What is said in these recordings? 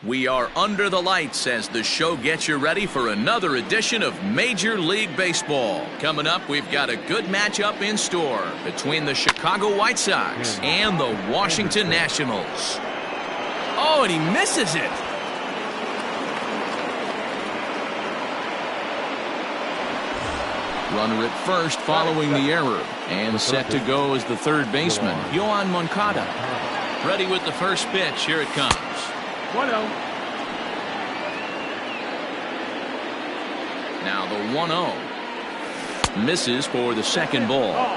We are under the lights as the show gets you ready for another edition of Major League Baseball. Coming up, we've got a good matchup in store between the Chicago White Sox and the Washington Nationals. Oh, and he misses it. Runner at first following the error. And set to go is the third baseman, Yoan Moncada. Ready with the first pitch. Here it comes. 1-0. Now the 1-0. Misses for the second ball.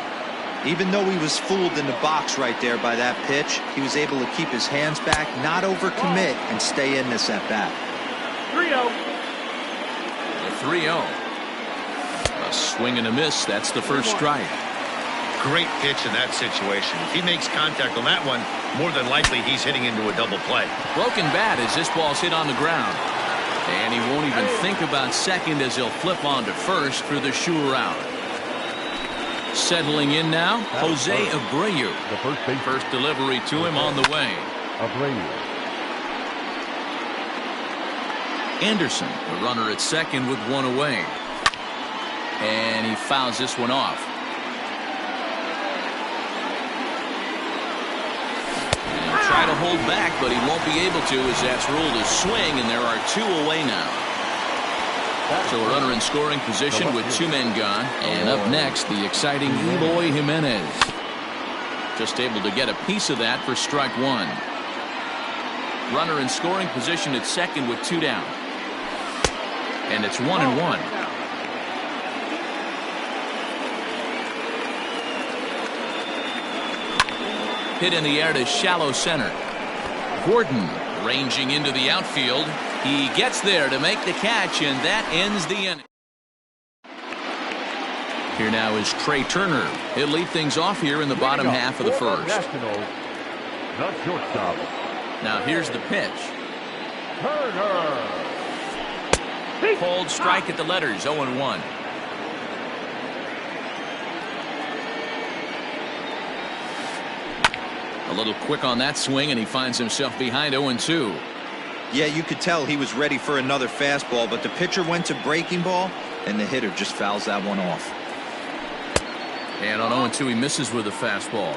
Even though he was fooled in the box right there by that pitch, he was able to keep his hands back, not overcommit, and stay in this at-bat. 3-0. The 3-0. A swing and a miss. That's the first strike. Great pitch in that situation. If he makes contact on that one, more than likely he's hitting into a double play. Broken bat as this ball's hit on the ground. And he won't even think about second as he'll flip on to first for the sure out. Settling in now, Jose Abreu. First delivery to him on the way. Anderson, the runner at second with one away. And he fouls this one off. Try to hold back, but he won't be able to as that's ruled a swing, and there are two away now. So a runner in scoring position with two men gone. And up next, the exciting Eloy Jimenez. Just able to get a piece of that for strike one. Runner in scoring position at second with two down. And it's 1-1. Hit in the air to shallow center. Gordon ranging into the outfield. He gets there to make the catch, and that ends the inning. Here now is Trey Turner. He'll lead things off here in the bottom half of the first. Now here's the pitch. Cold strike at the letters, 0-1. A little quick on that swing, and he finds himself behind 0-2. Yeah, you could tell he was ready for another fastball, but the pitcher went to breaking ball, and the hitter just fouls that one off. And on 0-2, he misses with a fastball.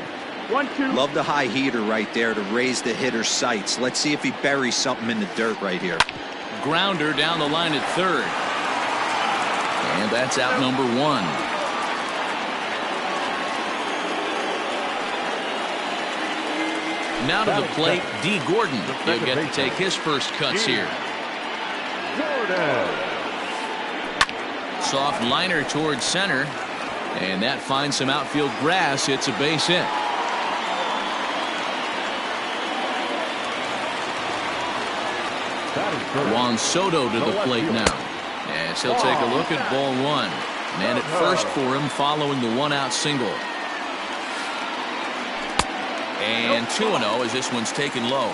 1-2. Love the high heater right there to raise the hitter's sights. Let's see if he buries something in the dirt right here. Grounder down the line at third. And that's out number one. Now to the plate, D. Gordon. He'll get to take his first cuts here. Soft liner towards center. And that finds some outfield grass. It's a base hit. Juan Soto to the plate now. As he'll take a look at ball one. Man at first for him following the one-out single. And 2-0 as this one's taken low.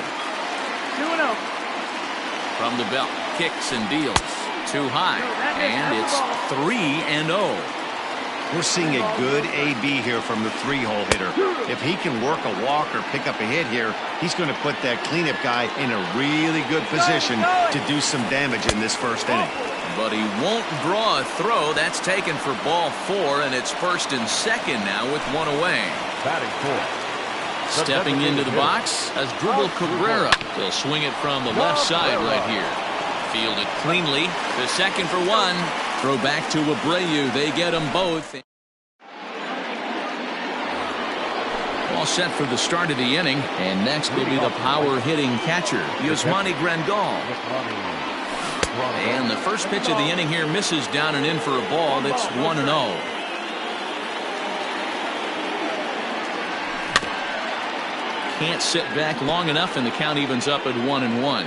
2-0. From the belt, kicks and deals. Too high. And it's 3-0. We're seeing a good AB here from the three-hole hitter. If he can work a walk or pick up a hit here, he's going to put that cleanup guy in a really good position to do some damage in this first inning. But he won't draw a throw. That's taken for ball four, and it's first and second now with one away. Batting fourth. Stepping into the box as Dribble Cabrera. He'll swing it from the left side right here. Fielded cleanly. The second for one. Throw back to Abreu. They get them both. All set for the start of the inning. And next will be the power hitting catcher, Yasmani Grandal. And the first pitch of the inning here misses down and in for a ball. That's 1-0. Can't sit back long enough, and the count evens up at 1-1.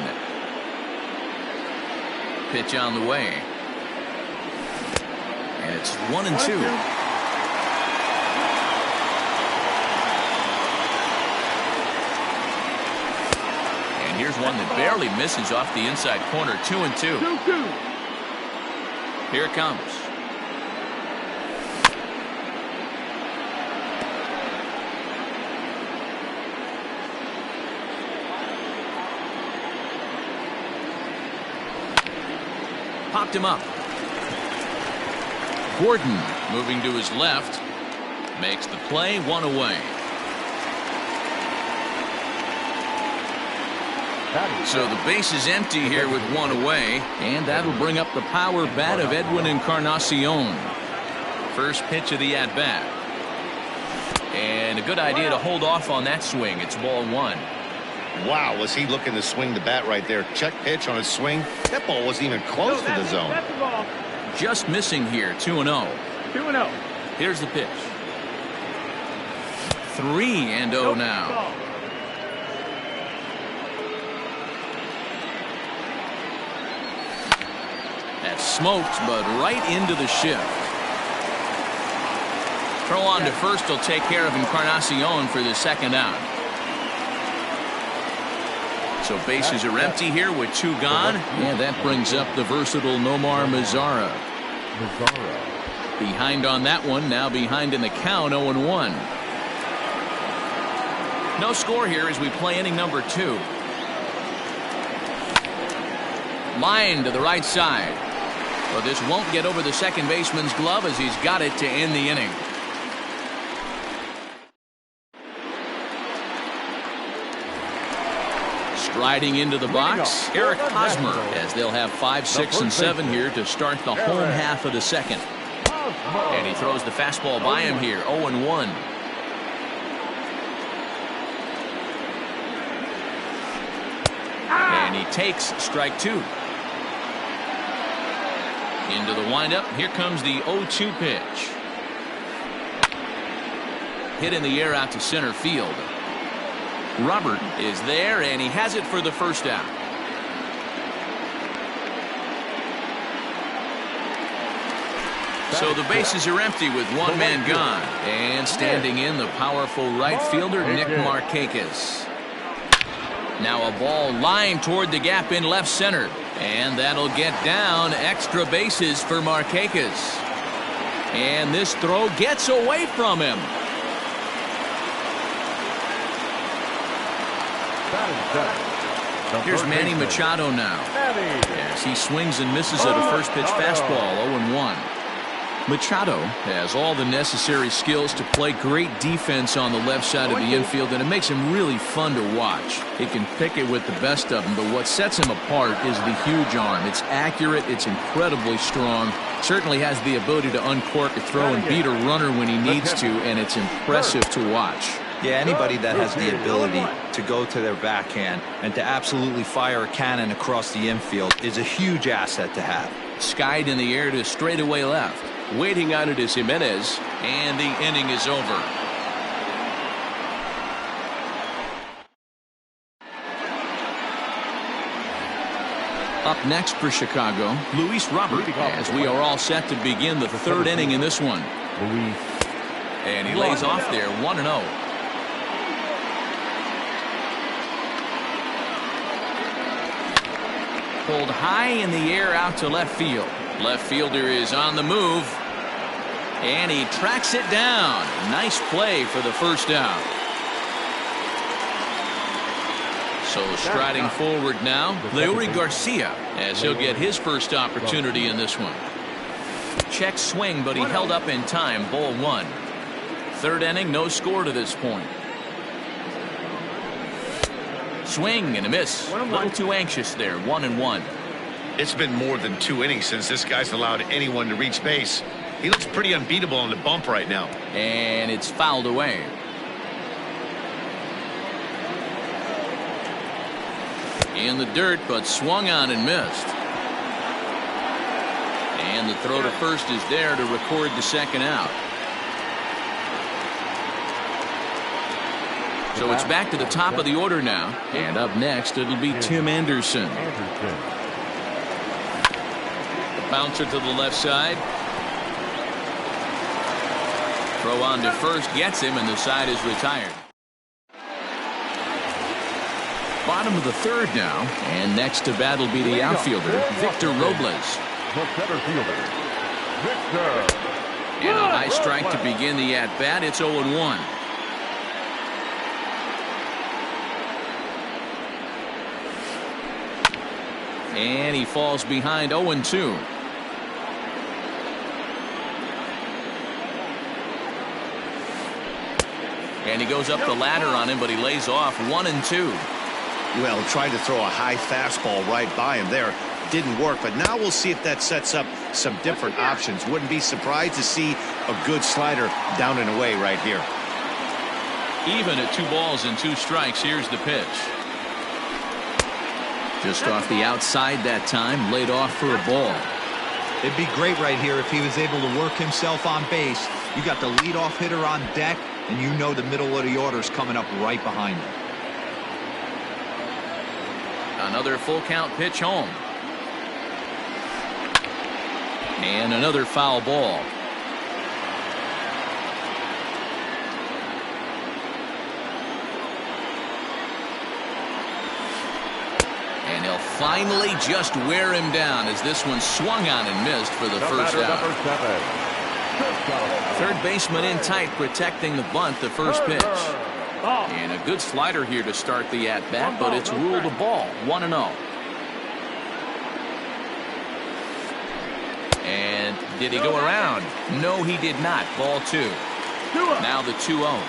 Pitch on the way. And it's 1-2. And here's one that barely misses off the inside corner. 2-2. Here it comes. popped him up. Gordon moving to his left. Makes the play, 1 away. So the base is empty here with 1 away, and that'll bring up the power bat of Edwin Encarnacion. First pitch of the at-bat. And a good idea to hold off on that swing. It's ball 1. Wow, was he looking to swing the bat right there? Check pitch on his swing. That ball wasn't even close to the zone. That's the ball. Just missing here, 2-0. 2-0. Here's the pitch. 3-0 now. Ball. That's smoked, but right into the shift. Throw on to first will take care of Encarnacion for the second out. So bases are empty here with 2 gone. And that brings up the versatile Nomar Mazara. Behind on that one, now behind in the count, 0-1. No score here as we play inning number 2. Line to the right side. Well, this won't get over the second baseman's glove as he's got it to end the inning. Striding into the box, Eric Hosmer, as they'll have 5, 6, and 7 here to start the home half of the second. And he throws the fastball by him here, 0-1. And he takes strike 2. Into the windup, here comes the 0-2 pitch. Hit in the air out to center field. Robert is there, and he has it for the first out. So the bases are empty with 1 man gone. And standing in, the powerful right fielder, Nick Markakis. Now a ball lined toward the gap in left center. And that'll get down. Extra bases for Markakis. And this throw gets away from him. Here's Manny Machado now. As he swings and misses at a first pitch fastball, 0-1. Machado has all the necessary skills to play great defense on the left side of the infield, and it makes him really fun to watch. He can pick it with the best of them, but what sets him apart is the huge arm. It's accurate, it's incredibly strong, certainly has the ability to uncork a throw and beat a runner when he needs to, and it's impressive to watch. Yeah, anybody that has the ability to go to their backhand and to absolutely fire a cannon across the infield is a huge asset to have. Skied in the air to straightaway left. Waiting on it is Jimenez, and the inning is over. Up next for Chicago, Luis Robert, as we are all set to begin the 3rd inning in this one. And he lays off there, 1-0. Pulled high in the air out to left field. Left fielder is on the move. And he tracks it down. Nice play for the first out. So striding forward now, Leury Garcia, as he'll get his first opportunity in this one. Check swing, but he held up in time. Ball 1. 3rd inning, no score to this point. Swing and a miss. A little too anxious there. 1-1. It's been more than 2 innings since this guy's allowed anyone to reach base. He looks pretty unbeatable on the bump right now. And it's fouled away. In the dirt, but swung on and missed. And the throw to first is there to record the second out. So it's back to the top of the order now. And up next, it'll be Tim Anderson. The bouncer to the left side. Throw on to first, gets him, and the side is retired. Bottom of the 3rd now, and next to bat will be the outfielder, Victor Robles. And a high strike to begin the at-bat. It's 0-1. And he falls behind, 0-2. And he goes up the ladder on him, but he lays off 1-2. Well, tried to throw a high fastball right by him there. Didn't work, but now we'll see if that sets up some different options. Wouldn't be surprised to see a good slider down and away right here. Even at 2 balls and 2 strikes, here's the pitch. Just off the outside that time, laid off for a ball. It'd be great right here if he was able to work himself on base. You got the leadoff hitter on deck, and you know the middle of the order's coming up right behind him. Another full count pitch home. And another foul ball. And he'll finally just wear him down as this one swung on and missed for the first out. Third baseman in tight, protecting the bunt, the first pitch. And a good slider here to start the at-bat, but it's ruled a ball, 1-0. And did he go around? No, he did not. Ball 2. Now the 2-0.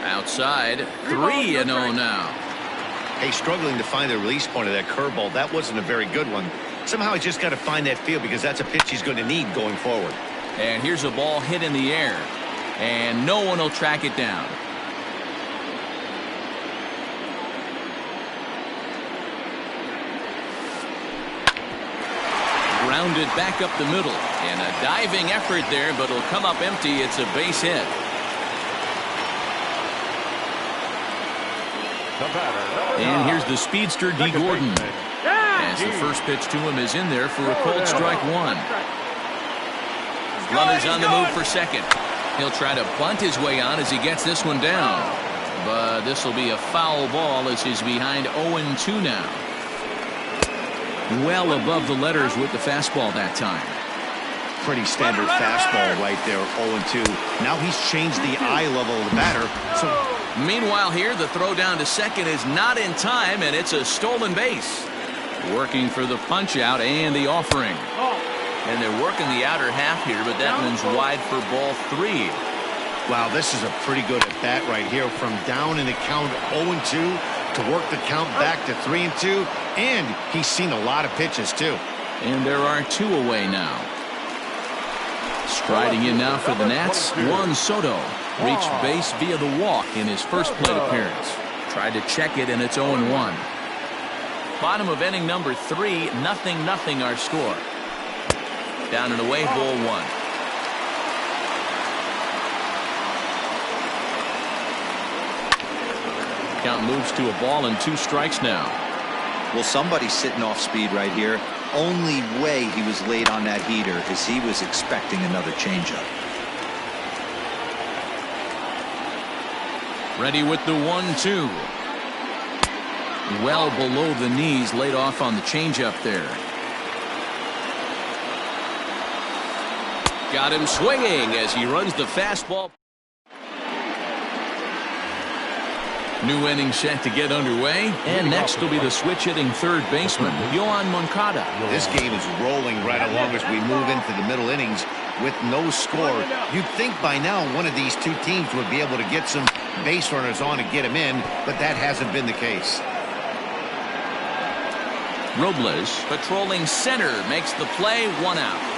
Outside, 3-0 now. Hey, struggling to find the release point of that curveball. That wasn't a very good one. Somehow he's just got to find that feel because that's a pitch he's going to need going forward. And here's a ball hit in the air. And no one will track it down. Grounded back up the middle. And a diving effort there, but it'll come up empty. It's a base hit. And here's the speedster, D. Gordon. As the first pitch to him is in there for a cold strike 1. Runners on the move for second. He'll try to bunt his way on as he gets this one down. But this will be a foul ball as he's behind 0-2 now. Well above the letters with the fastball that time. Pretty standard fastball right there, 0-2. Now he's changed the eye level of the batter. Meanwhile here, the throw down to second is not in time, and it's a stolen base. Working for the punch out and the offering. And they're working the outer half here, but that one's wide for ball 3. Wow, this is a pretty good at bat right here. From down in the count 0-2 to work the count back to 3-2. And he's seen a lot of pitches too. And there are 2 away now. Striding in now for the Nats, Juan Soto. Reached base via the walk in his first plate appearance. Tried to check it, and it's 0-1. Bottom of inning number 3, 0-0 our score. Down and away, ball 1. Count moves to a ball and 2 strikes now. Well, somebody's sitting off speed right here. Only way he was late on that heater is he was expecting another changeup. Ready with the 1-2. Well below the knees, laid off on the changeup there. Got him swinging as he runs the fastball. New inning set to get underway, and next will be the switch-hitting third baseman, Yoan Moncada. This game is rolling right along as we move into the middle innings with no score. You'd think by now one of these 2 teams would be able to get some base runners on and get them in, but that hasn't been the case. Robles, patrolling center, makes the play, 1 out.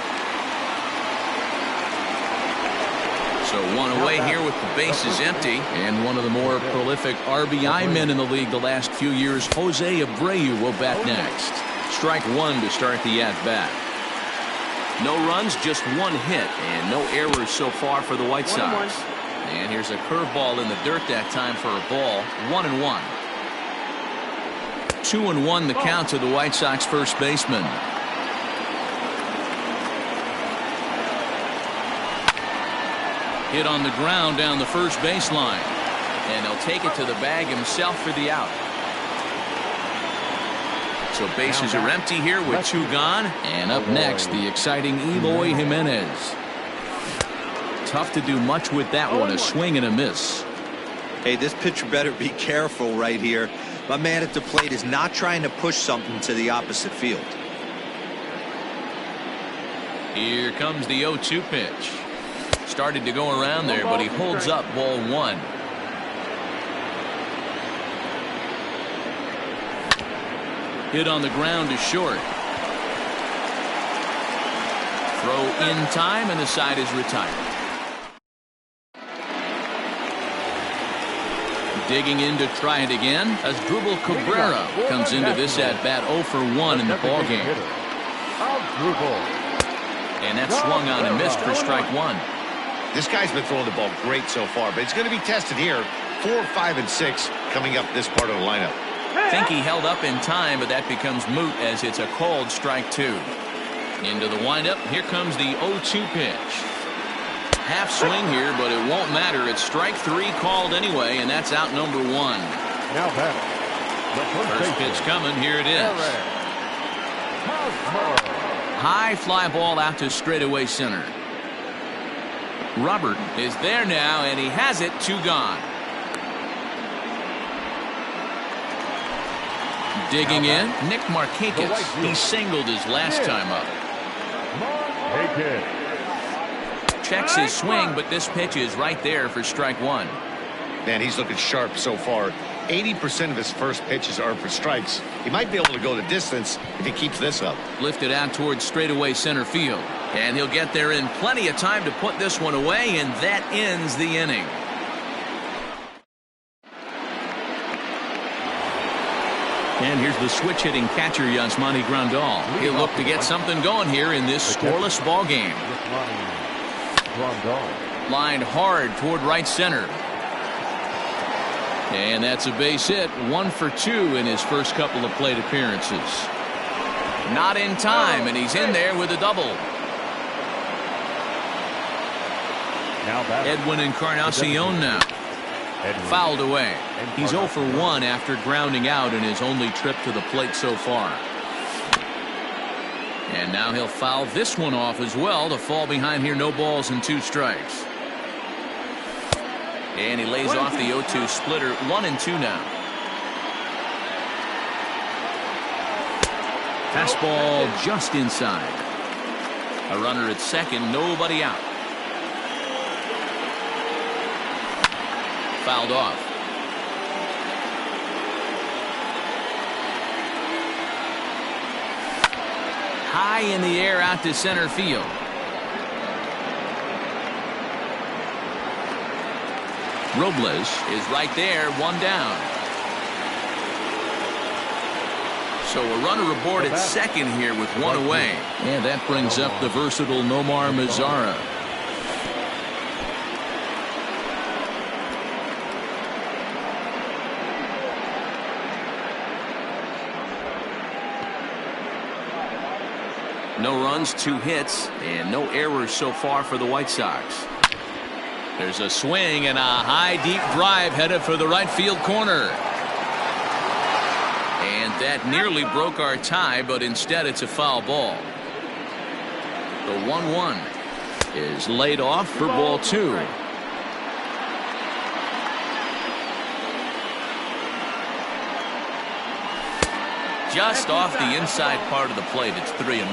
So 1 away here with the bases empty. And one of the more prolific RBI men in the league the last few years, Jose Abreu, will bat next. Strike 1 to start the at-bat. No runs, just 1 hit, and no errors so far for the White Sox. And here's a curveball in the dirt that time for a ball, 1-1. 2-1 the count to the White Sox first baseman. Hit on the ground down the first baseline. And he'll take it to the bag himself for the out. So bases are empty here with 2 gone. And up next, the exciting Eloy Jimenez. Tough to do much with that one, a swing and a miss. Hey, this pitcher better be careful right here. My man at the plate is not trying to push something to the opposite field. Here comes the 0-2 pitch. started to go around there, but he holds up ball one. Hit on the ground is short. Throw in time, and the side is retired. Digging in to try it again as Drupal Cabrera comes into this at-bat 0 for 1 in the ballgame. And that swung on and missed for strike one. This guy's been throwing the ball great so far, but it's going to be tested here. 4, 5, and 6 coming up this part of the lineup. Think he held up in time, but that becomes moot as it's a called strike two. Into the windup, here comes the 0-2 pitch. Half swing here, but it won't matter. It's strike three called anyway, and that's out number one. Now batting. First pitch coming, here it is. High fly ball out to straightaway center. Robert is there now, and he has it, 2 gone. Digging in, Nick Markakis. He singled his last time up. Checks his swing, but this pitch is right there for strike one. Man, he's looking sharp so far. 80% of his first pitches are for strikes. He might be able to go the distance if he keeps this up. Lifted out towards straightaway center field. And he'll get there in plenty of time to put this one away, and that ends the inning. And here's the switch-hitting catcher, Yasmani Grandal. He'll look to get something going here in this scoreless ball game. Lined hard toward right center. And that's a base hit. 1 for 2 in his first couple of plate appearances. Not in time, and he's in there with a double. Edwin Encarnacion now. Fouled away. He's 0 for 1 after grounding out in his only trip to the plate so far. And now he'll foul this one off as well to fall behind here. No balls and 2 strikes. And he lays off the 0-2 splitter. 1 and 2 now. Fastball just inside. A runner at second, nobody out. Fouled off. High in the air out to center field. Robles is right there, 1 down. So a runner aboard at second here with 1 away. And that brings up the versatile Nomar Mazara. No runs, 2 hits, and no errors so far for the White Sox. There's a swing and a high, deep drive headed for the right field corner. And that nearly broke our tie, but instead it's a foul ball. The 1-1 is laid off for ball 2. Just off the inside part of the plate. It's 3-1.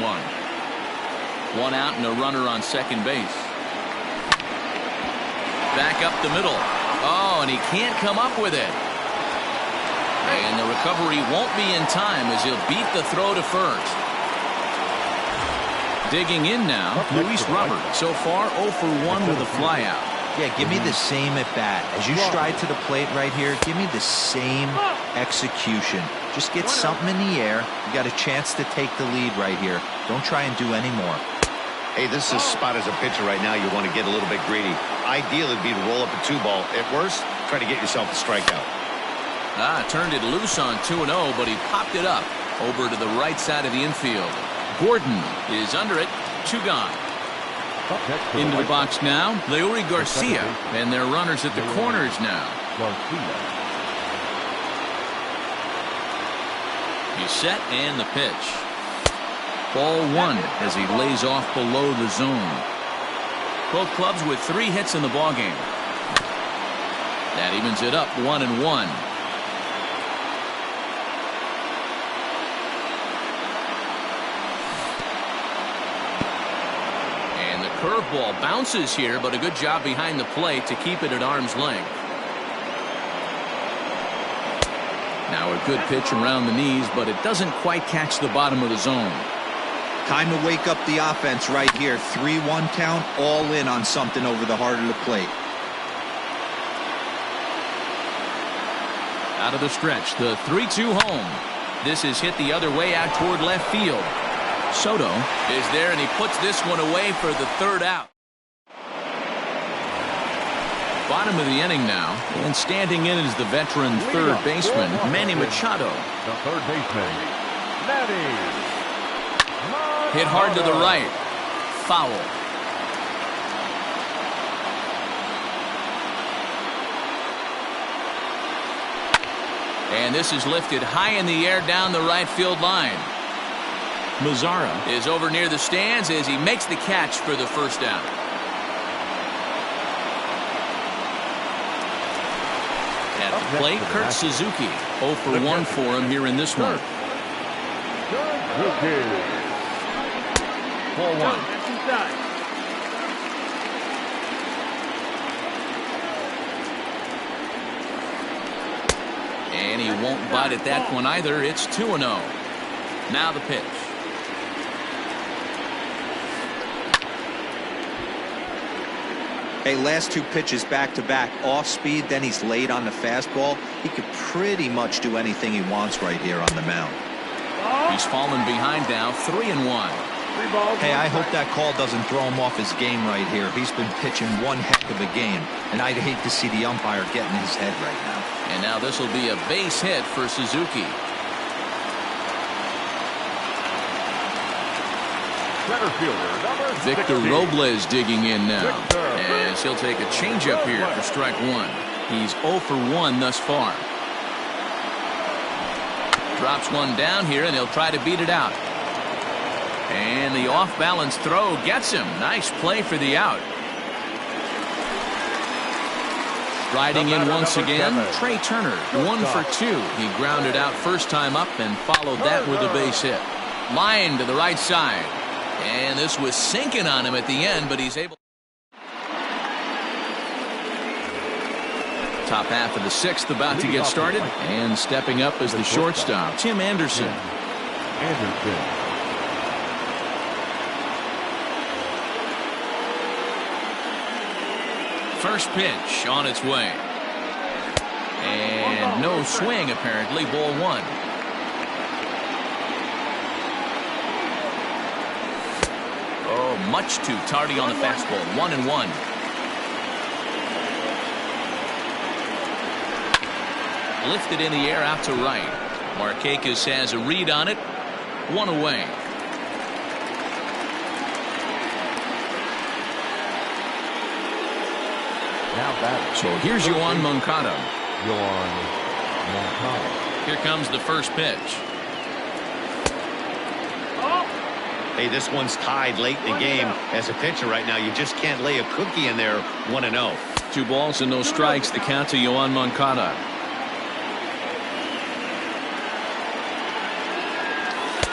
1 out and a runner on second base. Back up the middle. Oh, and he can't come up with it. And the recovery won't be in time as he'll beat the throw to first. Digging in now, Luis Robert. So far 0 for 1 with a flyout. Yeah, give me the same at bat. As you stride to the plate right here, give me the same execution. Just get something in the air. You got a chance to take the lead right here. Don't try and do any more. Hey, this is a spot as a pitcher right now. You want to get a little bit greedy. Ideal would be to roll up a 2-ball. At worst, try to get yourself a strikeout. Turned it loose on 2-0, but he popped it up over to the right side of the infield. Gordon is under it. 2 gone. Into the box now, Leury Garcia, and their runners at the corners now. He's set and the pitch. Ball 1 as he lays off below the zone. Both clubs with 3 hits in the ballgame. That evens it up 1-1. curveball bounces here, but a good job behind the plate to keep it at arm's length. Now a good pitch around the knees, but it doesn't quite catch the bottom of the zone. Time to wake up the offense right here. 3-1 count, all in on something over the heart of the plate. Out of the stretch, the 3-2 home. This is hit the other way out toward left field. Soto is there, and he puts this one away for the third out. Bottom of the inning now, and standing in is the veteran third baseman, Manny Machado. The third baseman, Manny. Hit hard to the right. Foul. And this is lifted high in the air down the right field line. Mazzara is over near the stands as he makes the catch for the first out. At the plate, Kurt Suzuki. 0 for 1 for him here in this one. 4-1. And he won't bite at that one either. It's 2-0. Now the pitch. Hey, last two pitches back-to-back, off speed, then he's late on the fastball. He could pretty much do anything he wants right here on the mound. He's fallen behind now, 3-1. Hey, I hope that call doesn't throw him off his game right here. He's been pitching one heck of a game, and I'd hate to see the umpire get in his head right now. And now this will be a base hit for Suzuki. Center fielder, number Victor 60. Robles digging in now, as he'll take a changeup here for strike one. He's 0 for 1 thus far. Drops one down here, and he'll try to beat it out. And the off-balance throw gets him. Nice play for the out. Riding in once again, Trey Turner, 1 for 2. He grounded out first time up and followed that with a base hit. Line to the right side. And this was sinking on him at the end, but he's able. Top half of the 6th about to get started. And stepping up as the shortstop, Tim Anderson. First pitch on its way. And no swing, apparently. Ball 1. Oh, much too tardy on the fastball. 1-1. Lifted in the air out to right. Markakis has a read on it. 1 away. So here's Yoan Moncada. Here comes the first pitch. Hey, this one's tied late in the game. As a pitcher right now, you just can't lay a cookie in there. 1-0. 2 balls and no strikes. The count to Yoan Moncada.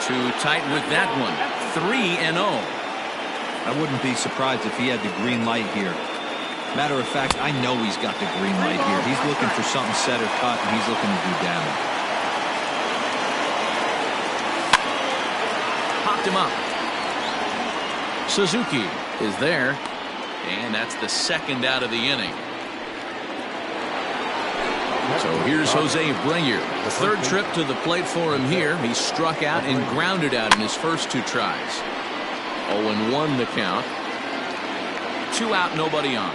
Too tight with that one. 3-0. I wouldn't be surprised if he had the green light here. Matter of fact, I know he's got the green light here. He's looking for something set or cut, and he's looking to do damage. Popped him up. Suzuki is there, and that's the 2nd out of the inning. So here's Jose Abreu. The 3rd trip to the plate for him here. He struck out and grounded out in his first 2 tries. 0-1 the count. 2 out, nobody on.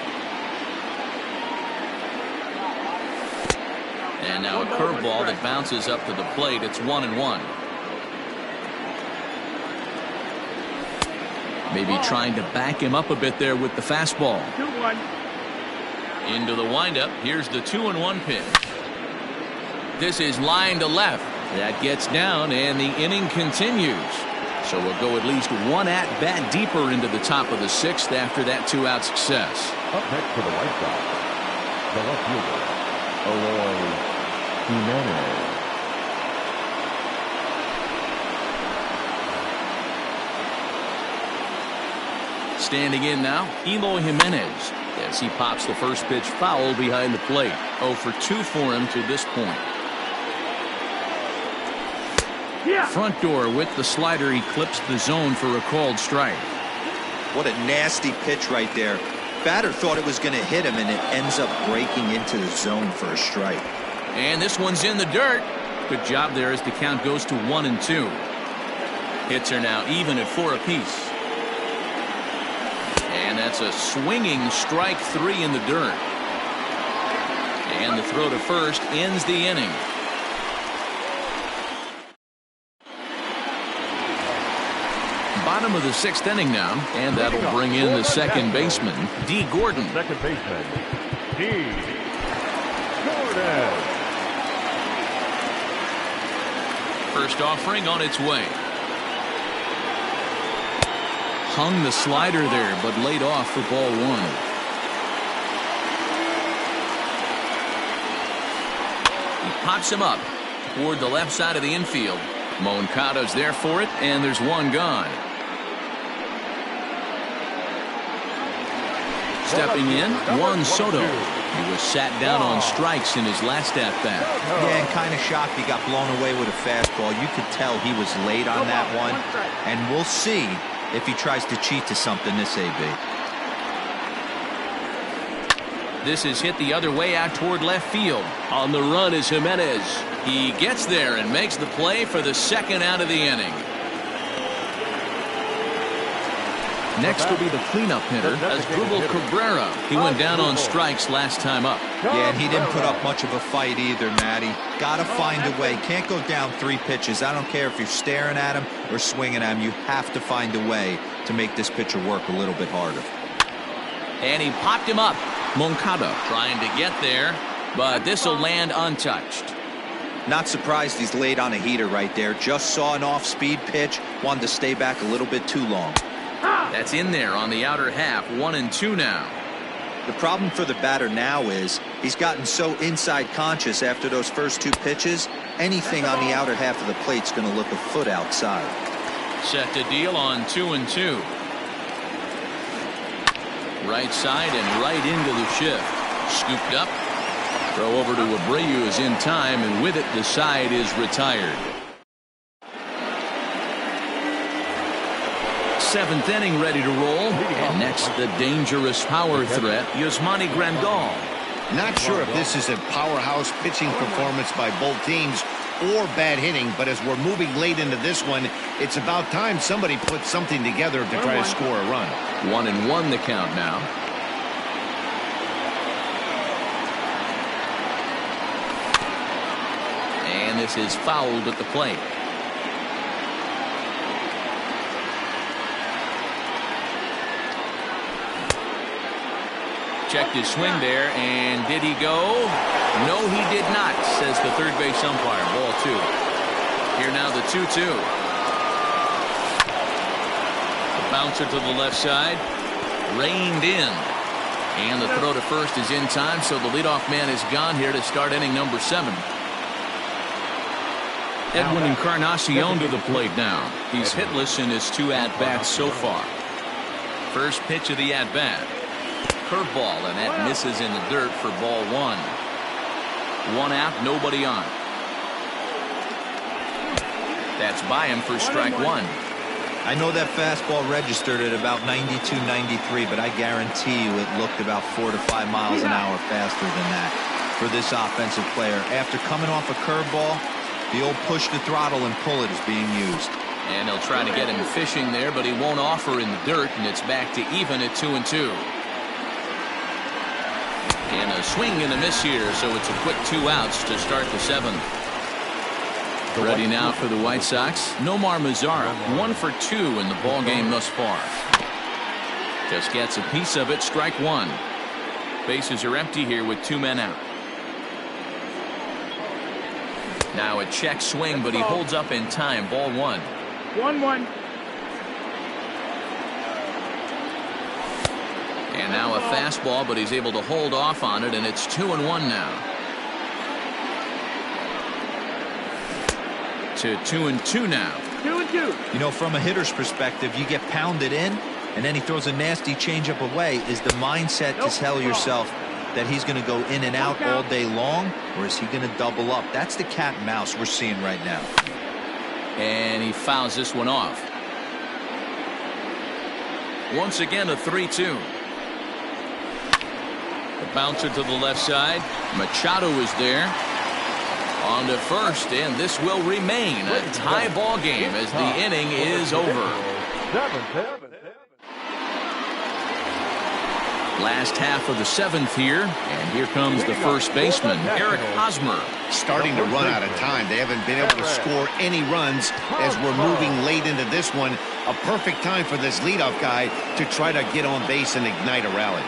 And now a curveball that bounces up to the plate. It's 1-1. Maybe trying to back him up a bit there with the fastball. 2-1. Into the windup. Here's the 2-1 pitch. This is line to left. That gets down, and the inning continues. So we'll go at least 1 at-bat deeper into the top of the 6th after that 2-out success. Up next to the right side, the left fielder, Eloy Jimenez. Standing in now, Eloy Jimenez, as he pops the first pitch foul behind the plate. 0 for 2 for him to this point. Yeah. Front door with the slider, he clips the zone for a called strike. What a nasty pitch right there. Batter thought it was going to hit him, and it ends up breaking into the zone for a strike. And this one's in the dirt. Good job there as the count goes to 1-2. Hits are now even at 4 apiece. And that's a swinging strike 3 in the dirt. And the throw to first ends the inning. Bottom of the 6th inning now, and that'll bring in the second baseman, D. Gordon. Second baseman, D. Gordon. First offering on its way. Hung the slider there, but laid off for ball 1. He pops him up toward the left side of the infield. Moncado's there for it, and there's one gone. Stepping in, Juan Soto. He was sat down on strikes in his last at-bat. Yeah, and kind of shocked he got blown away with a fastball. You could tell he was late on that one, and we'll see if he tries to cheat to something this AB. This is hit the other way out toward left field. On the run is Jimenez. He gets there and makes the play for the second out of the inning. Next will be the cleanup hitter, Asdrubal Cabrera. He went down on strikes last time up. Yeah, and he didn't put up much of a fight either, Matty. Got to find a way. Can't go down 3 pitches. I don't care if you're staring at him or swinging at him. You have to find a way to make this pitcher work a little bit harder. And he popped him up. Moncada trying to get there, but this will land untouched. Not surprised he's laid on a heater right there. Just saw an off-speed pitch. Wanted to stay back a little bit too long. That's in there on the outer half. 1-2 now. The problem for the batter now is he's gotten so inside conscious after those first 2 pitches. Anything on the outer half of the plate's going to look a foot outside. Set to deal on 2-2. Right side and right into the shift. Scooped up. Throw over to Abreu is in time, and with it the side is retired. 7th inning ready to roll. And next the dangerous power threat, Yasmani Grandal. Not sure if this is a powerhouse pitching performance by both teams or bad hitting, but as we're moving late into this one, it's about time somebody puts something together to try to score a run. 1-1 the count now. And this is fouled at the plate. Checked his swing there, and did he go? No, he did not, says the third base umpire. Ball 2. Here now the 2-2. The bouncer to the left side. Reined in. And the throw to first is in time, so the leadoff man is gone here to start inning number 7. Edwin Encarnacion to the plate now. He's hitless in his 2 at-bats so far. First pitch of the at-bat. Curveball, and that misses in the dirt for ball 1. 1 out, nobody on. That's by him for strike 1. I know that fastball registered at about 92, 93, but I guarantee you it looked about 4 to 5 miles an hour faster than that for this offensive player. After coming off a curveball, the old push the throttle and pull it is being used. And they'll try to get him fishing there, but he won't offer in the dirt, and it's back to even at 2-2. And a swing and a miss here, so it's a quick 2 outs to start the 7th. Ready now for the White Sox, Nomar Mazara, 1 for 2 in the ball game thus far. Just gets a piece of it, strike 1. Bases are empty here with 2 men out. Now a check swing, but he holds up in time. Ball 1. 1-1. And now a fastball, but he's able to hold off on it, and it's 2-1 now. To 2-2 now. 2-2. You know, from a hitter's perspective, you get pounded in, and then he throws a nasty changeup away, is the mindset to tell yourself that he's going to go in and out all day long, or is he going to double up? That's the cat and mouse we're seeing right now. And he fouls this one off. Once again, a 3-2. The bouncer to the left side. Machado is there. On to first, and this will remain a tie ball game as the inning is over. Last half of the seventh here, and here comes the first baseman, Eric Hosmer. Starting to run out of time. They haven't been able to score any runs as we're moving late into this one. A perfect time for this leadoff guy to try to get on base and ignite a rally.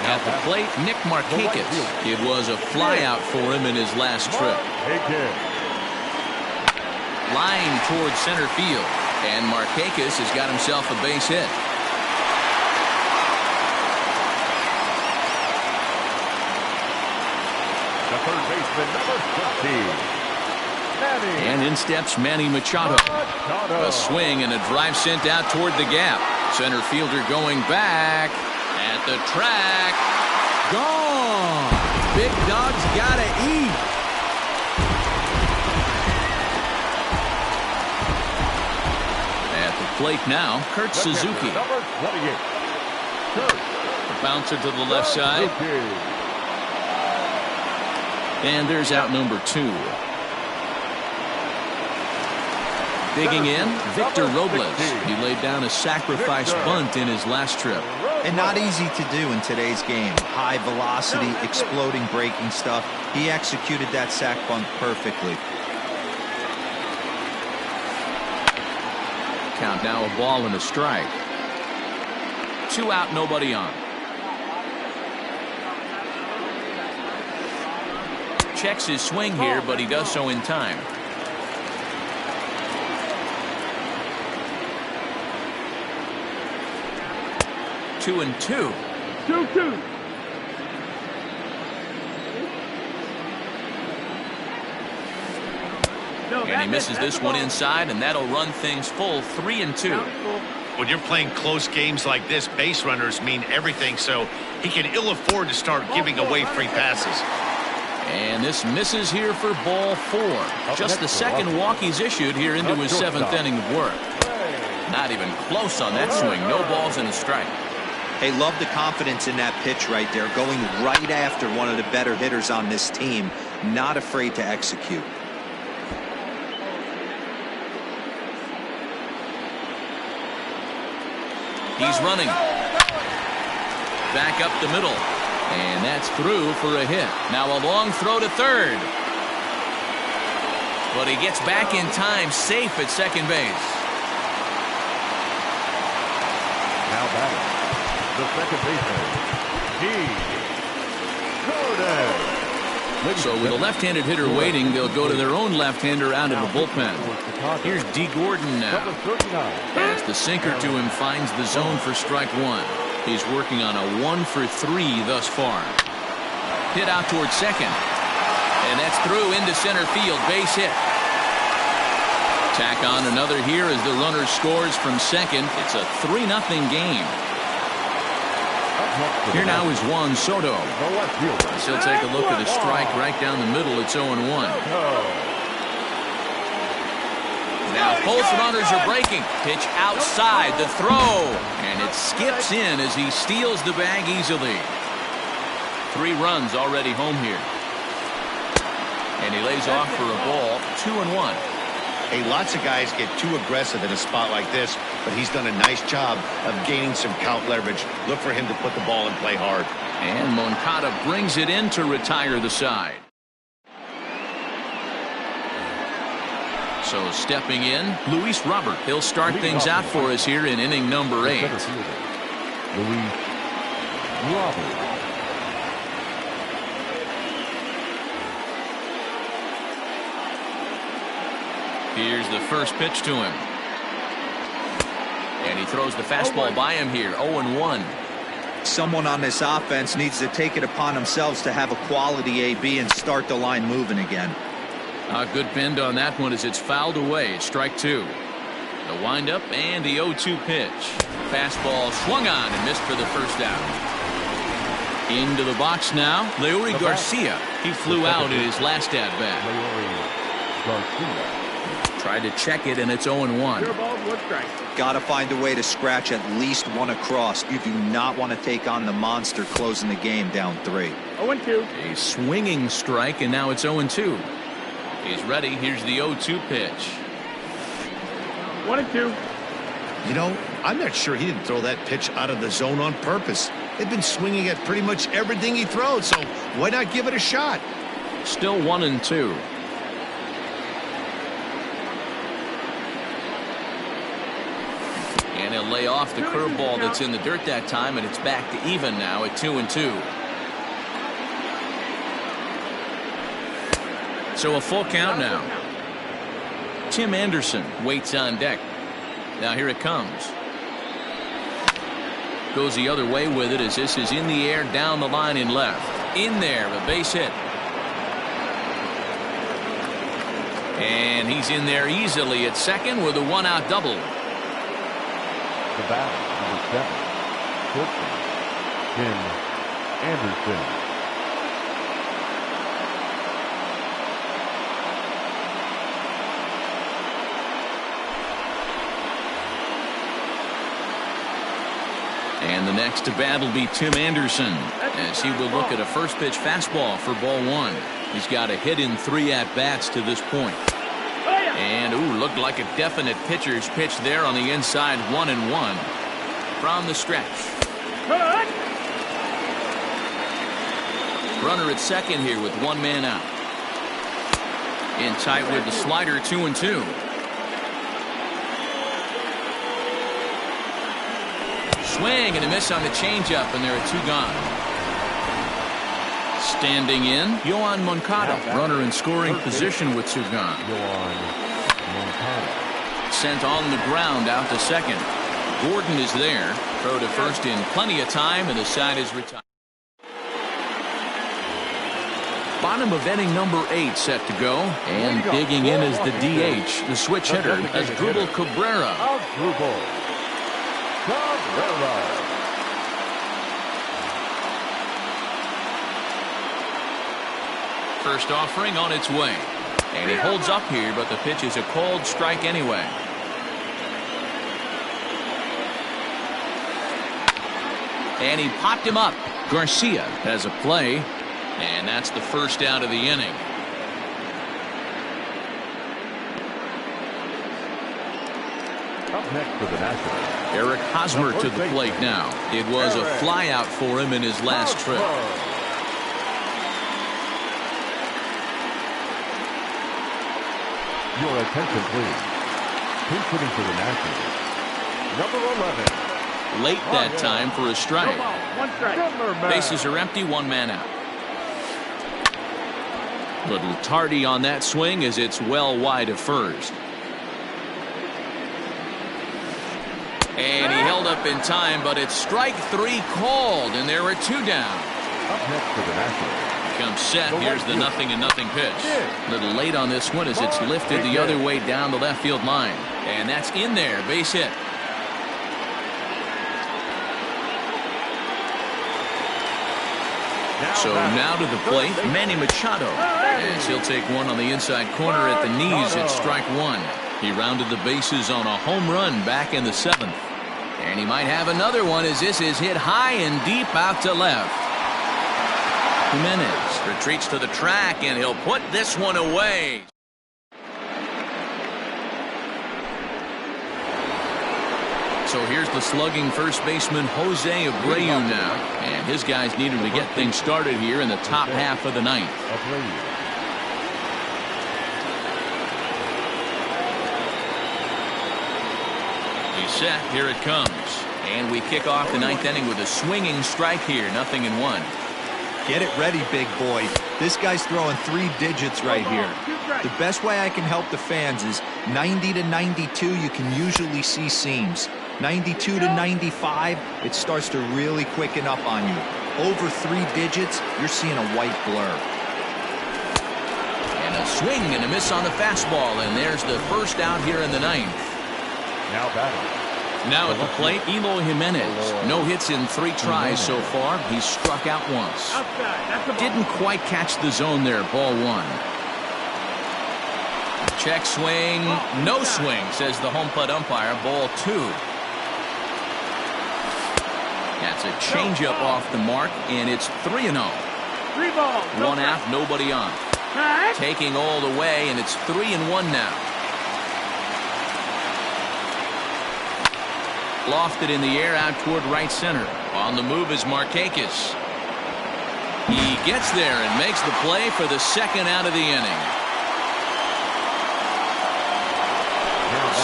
At the plate, Nick Markakis. It was a flyout for him in his last trip. Line towards center field, and Markakis has got himself a base hit. The third baseman, number 50. And in steps Manny Machado. A swing and a drive sent out toward the gap. Center fielder going back at the track. Gone. Big dog's gotta eat. At the plate now, Kurt Suzuki. Number 28. Kurt. The bouncer to the left side. And there's out number 2. Digging in, Victor Robles. He laid down a sacrifice bunt in his last trip. And not easy to do in today's game. High velocity, exploding breaking stuff. He executed that sac bunt perfectly. Count now, a ball and a strike. 2 out, nobody on. Checks his swing here, but he does so in time. Two and two. 2-2. And he misses this one inside, and that'll run things full. 3-2. When you're playing close games like this, base runners mean everything, so he can ill afford to start giving away free passes. And this misses here for ball 4. Just the second walk he's issued here into his 7th inning of work. Not even close on that swing. No balls and a strike. Hey, love the confidence in that pitch right there. Going right after one of the better hitters on this team. Not afraid to execute. He's running. Back up the middle. And that's through for a hit. Now a long throw to third. But he gets back in time, safe at second base. Now batting, the second baseman, Gordon. So with a left-handed hitter waiting, they'll go to their own left-hander out of the bullpen. Here's D. Gordon now. As the sinker to him finds the zone for strike 1. He's working on a 1 for 3 thus far. Hit out towards second. And that's through into center field. Base hit. Tack on another here as the runner scores from second. It's a 3-0 game. Here now is Juan Soto. He'll take a look at a strike right down the middle. It's 0-1. Now both runners are breaking. Pitch outside the throw. And it skips in as he steals the bag easily. 3 runs already home here. And he lays off for a ball. 2-1. Hey, lots of guys get too aggressive in a spot like this, but he's done a nice job of gaining some count leverage. Look for him to put the ball and play hard. And Moncada brings it in to retire the side. So stepping in, Luis Robert. He'll start things out for us here in inning number 8. Luis Robert. Here's the first pitch to him. And he throws the fastball by him here. 0-1. Someone on this offense needs to take it upon themselves to have a quality AB and start the line moving again. A good bend on that one as it's fouled away. Strike two. The windup and the 0-2 pitch. Fastball swung on and missed for the first out. Into the box now, Leury Garcia. He flew out in his last at-bat. Tried to check it, and it's 0-1. Got to find a way to scratch at least one across. You do not want to take on the monster closing the game down 3. 0-2. A swinging strike, and now it's 0-2. He's ready. Here's the 0-2 pitch. 1-2. You know, I'm not sure he didn't throw that pitch out of the zone on purpose. They've been swinging at pretty much everything he throws, so why not give it a shot? Still 1-2. And he'll lay off the curveball that's in the dirt that time, and it's back to even now at 2-2. So a full count now. Tim Anderson waits on deck. Now here it comes. Goes the other way with it as this is in the air down the line in left. In there, a base hit. And he's in there easily at second with a 1-out double. The batter, number 7, Tim Anderson. And the next to bat will be Tim Anderson as he will look at a first pitch fastball for ball 1. He's got a hit in 3 at-bats to this point. And, ooh, looked like a definite pitcher's pitch there on the inside, 1-1 from the stretch. Runner at second here with 1 man out. In tight with the slider, 2-2. Swing and a miss on the changeup, and there are 2 gone. Standing in, Yoan Moncada, runner in scoring position with 2 gone. Sent on the ground out to second. Gordon is there. Throw to first in plenty of time, and the side is retired. Bottom of inning number 8 set to go, and digging in is the DH, the switch hitter, Asdrubal Cabrera. First offering on its way. And he holds up here, but the pitch is a called strike anyway. And he popped him up. Garcia has a play, and that's the first out of the inning. Up next for the Nationals, Eric Hosmer to the plate now. It was a flyout for him in his last trip. Your attention, please. Pinch hitting for the Nationals, number 11. Late that time for a strike. 1 strike. Bases are empty, 1 man out. Little tardy on that swing as it's well wide of first. And he held up in time, but it's strike 3 called, and there are 2 down. Up next for the Nationals, Comes set. Here's the 0-0 pitch. Little late on this one as it's lifted the other way down the left field line. And that's in there. Base hit. So now to the plate, Manny Machado. As he'll take one on the inside corner at the knees at strike 1. He rounded the bases on a home run back in the 7th. And he might have another one as this is hit high and deep out to left. Jimenez retreats to the track, and he'll put this one away. So here's the slugging first baseman Jose Abreu now. And his guys need him to get things started here in the top half of the 9th. He's set. Here it comes. And we kick off the 9th inning with a swinging strike here. 0-1. Get it ready, big boy. This guy's throwing 3 digits right here. The best way I can help the fans is 90 to 92, you can usually see seams. 92 to 95, it starts to really quicken up on you. Over 3 digits, you're seeing a white blur. And And a swing and a miss on the fastball, and there's the first out here in the ninth. Now batting. Now at the plate, Eloy Jimenez. No hits in 3 tries so far. He's struck out once. Outside. That's the ball. Didn't quite catch the zone there. Ball 1. Check swing. No swing, says the home plate umpire. Ball 2. That's a changeup off the mark, and it's 3-0. 3 balls. 1 out, nobody on. Taking all the way, and it's 3-1 now. Lofted in the air out toward right center. On the move is Markakis. He gets there and makes the play for the second out of the inning.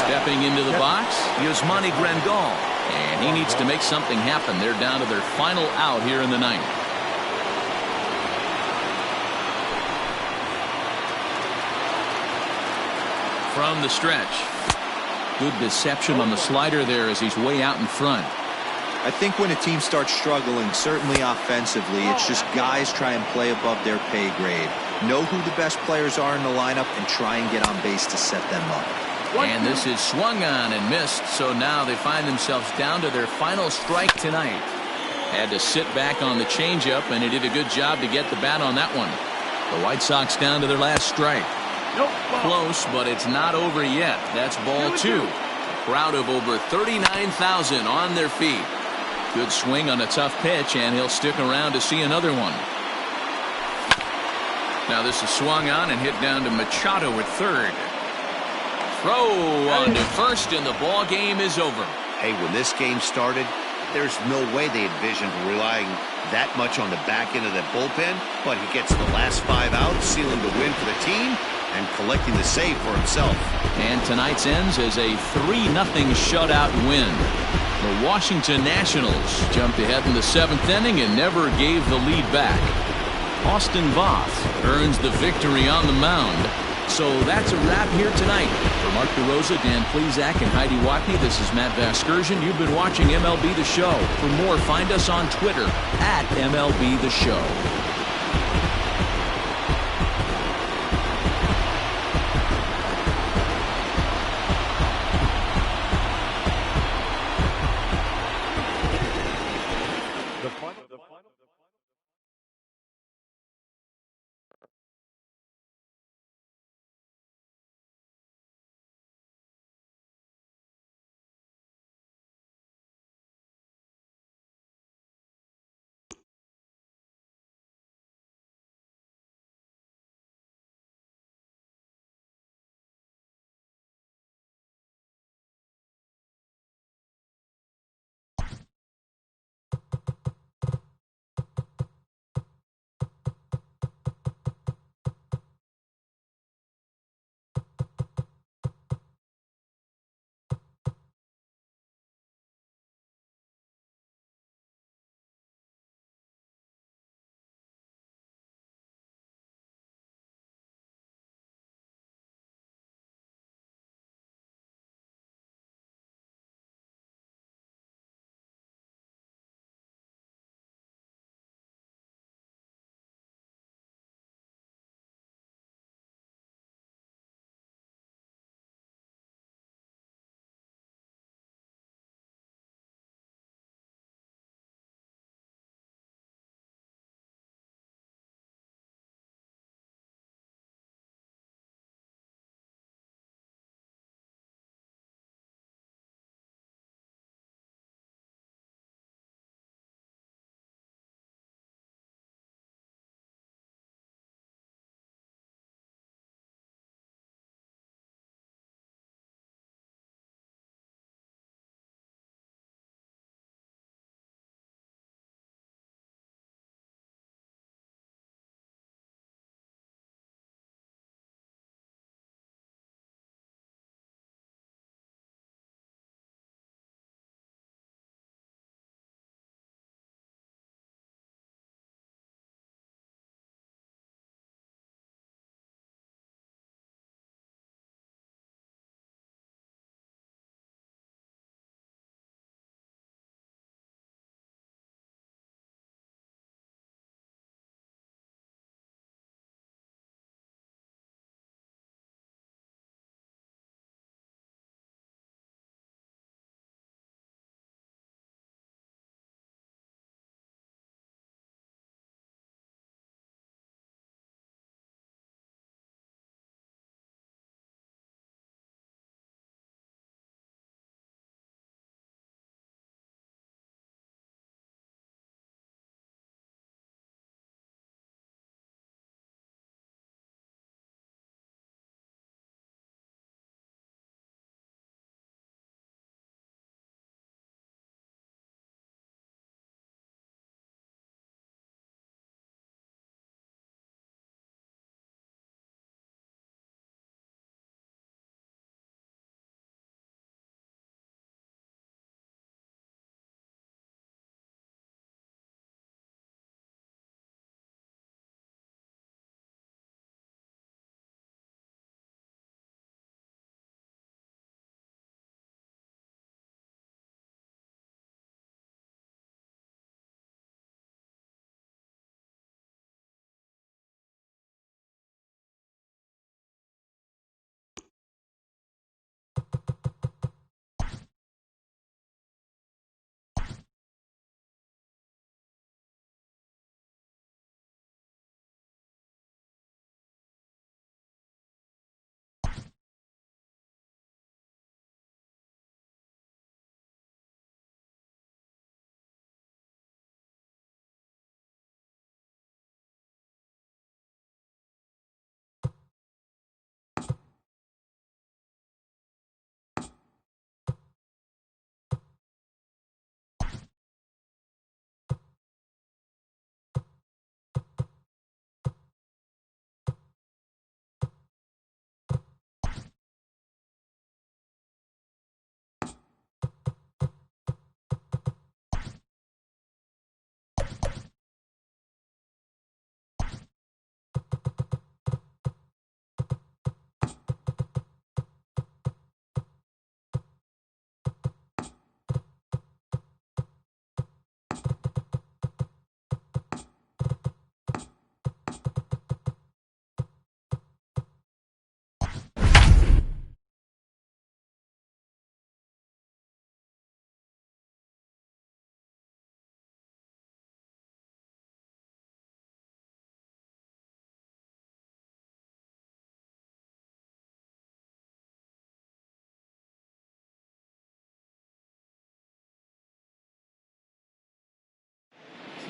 Stepping into the box, Yasmani Grandal. And he needs to make something happen. They're down to their final out here in the ninth. From the stretch. Good deception on the slider there as he's way out in front. I think when a team starts struggling, certainly offensively, it's just guys try and play above their pay grade. Know who the best players are in the lineup and try and get on base to set them up. And this is swung on and missed, so now they find themselves down to their final strike tonight. Had to sit back on the changeup, and he did a good job to get the bat on that one. The White Sox down to their last strike. Close, but it's not over yet. That's ball 2. A crowd of over 39,000 on their feet. Good swing on a tough pitch, and he'll stick around to see another one. Now this is swung on and hit down to Machado at third. Throw on to first, and the ball game is over. Hey, when this game started, there's no way they envisioned relying that much on the back end of that bullpen, but he gets the last 5 outs, sealing the win for the team and collecting the save for himself. And tonight's ends as a 3-0 shutout win. The Washington Nationals jumped ahead in the 7th inning and never gave the lead back. Austin Voth earns the victory on the mound. So that's a wrap here tonight. For Mark DeRosa, Dan Plesac, and Heidi Watney, this is Matt Vasgersian. You've been watching MLB The Show. For more, find us on Twitter at MLB The Show.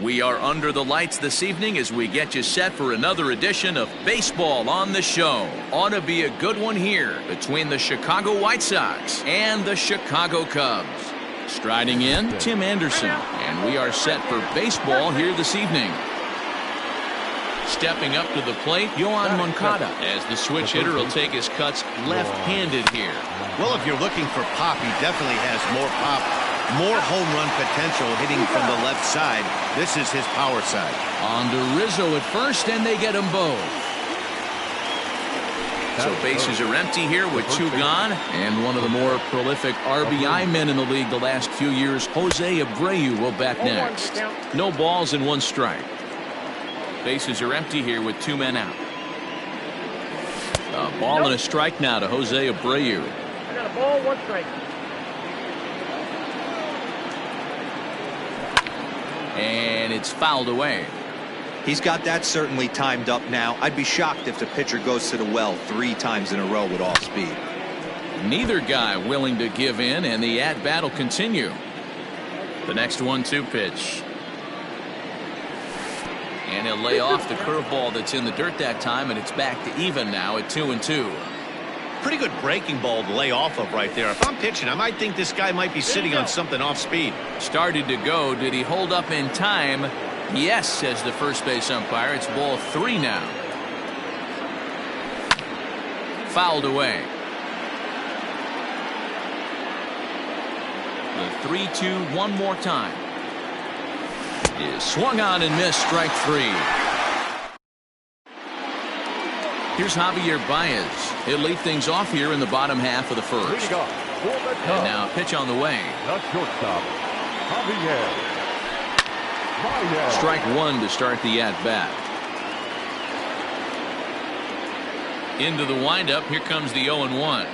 We are under the lights this evening as we get you set for another edition of Baseball on the Show. Ought to be a good one here between the Chicago White Sox and the Chicago Cubs. Striding in, Tim Anderson, and we are set for baseball here this evening. Stepping up to the plate, Yoan Moncada, as the switch hitter will take his cuts left-handed here. Well, if you're looking for pop, he definitely has more pop, more home run potential hitting from the left side. This is his power side. On to Rizzo at first, and they get them both. So bases are empty here with 2 gone, and one of the more prolific RBI men in the league the last few years, Jose Abreu, will bat next. No balls and 1 strike. Bases are empty here with 2 men out. A ball and a strike now to Jose Abreu. I got a ball, 1 strike. And it's fouled away. He's got that certainly timed up now. I'd be shocked if the pitcher goes to the well 3 times in a row with off speed. Neither guy willing to give in, and the at-bat will continue. The next 1-2 pitch. And he'll lay off the curveball that's in the dirt that time, and it's back to even now at 2-2. Pretty good breaking ball to lay off of right there. If I'm pitching, I might think this guy might be sitting on something off speed. Started to go. Did he hold up in time? Yes, says the first base umpire. It's ball 3 now. Fouled away. The 3-2 one more time. Is swung on and missed, strike 3. Here's Javier Baez. He'll lead things off here in the bottom half of the first. And now pitch on the way. The shortstop, Javier Baez. Strike 1 to start the at-bat. Into the windup. Here comes the 0-1.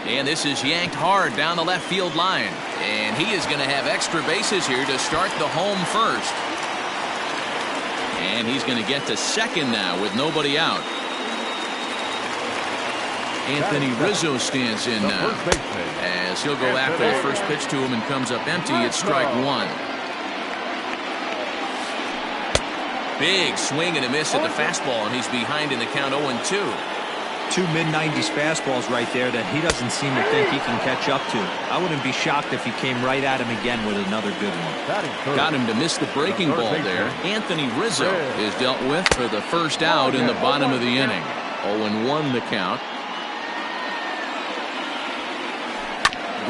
And this is yanked hard down the left field line. And he is going to have extra bases here to start the home first. And he's going to get to second now with nobody out. Anthony Rizzo stands in now as he'll go after the first pitch to him and comes up empty. It's strike 1. Big swing and a miss at the fastball, and he's behind in the count 0-2. 2 mid-90s fastballs right there that he doesn't seem to think he can catch up to. I wouldn't be shocked if he came right at him again with another good one. Got him to miss the breaking ball there. Anthony Rizzo is dealt with for the first out in the bottom of the inning. 0-1 the count.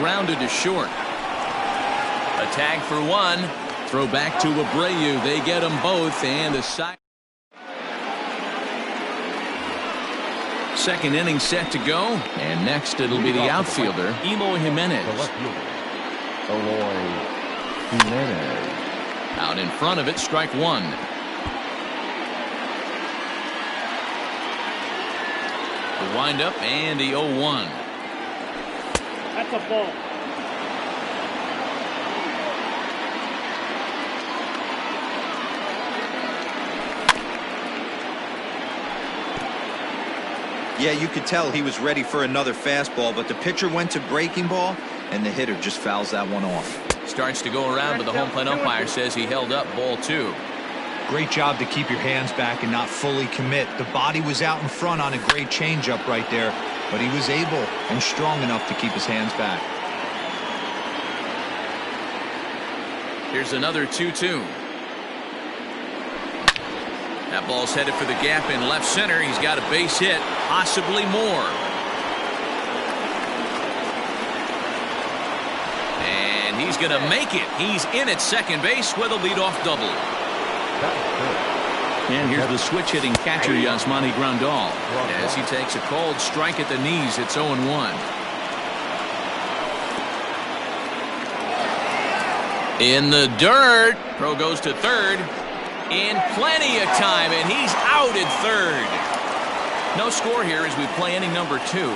Grounded to short. A tag for 1. Throw back to Abreu. They get them both, and the side. Second inning set to go, and next it'll be the outfielder, Eloy Jimenez. Eloy Jimenez. Out in front of it, strike 1. The windup and the 0-1. That's a ball. Yeah, you could tell he was ready for another fastball, but the pitcher went to breaking ball, and the hitter just fouls that one off. Starts to go around, but the home plate umpire says he held up ball 2. Great job to keep your hands back and not fully commit. The body was out in front on a great changeup right there, but he was able and strong enough to keep his hands back. Here's another 2-2. That ball's headed for the gap in left center. He's got a base hit, possibly more. And he's going to make it. He's in at second base with a leadoff double. And here's the switch hitting catcher, Yasmani Grandal, as he takes a cold strike at the knees. It's 0-1. In the dirt. Pro goes to third. In plenty of time, and he's out at third. No score here as we play inning number 2.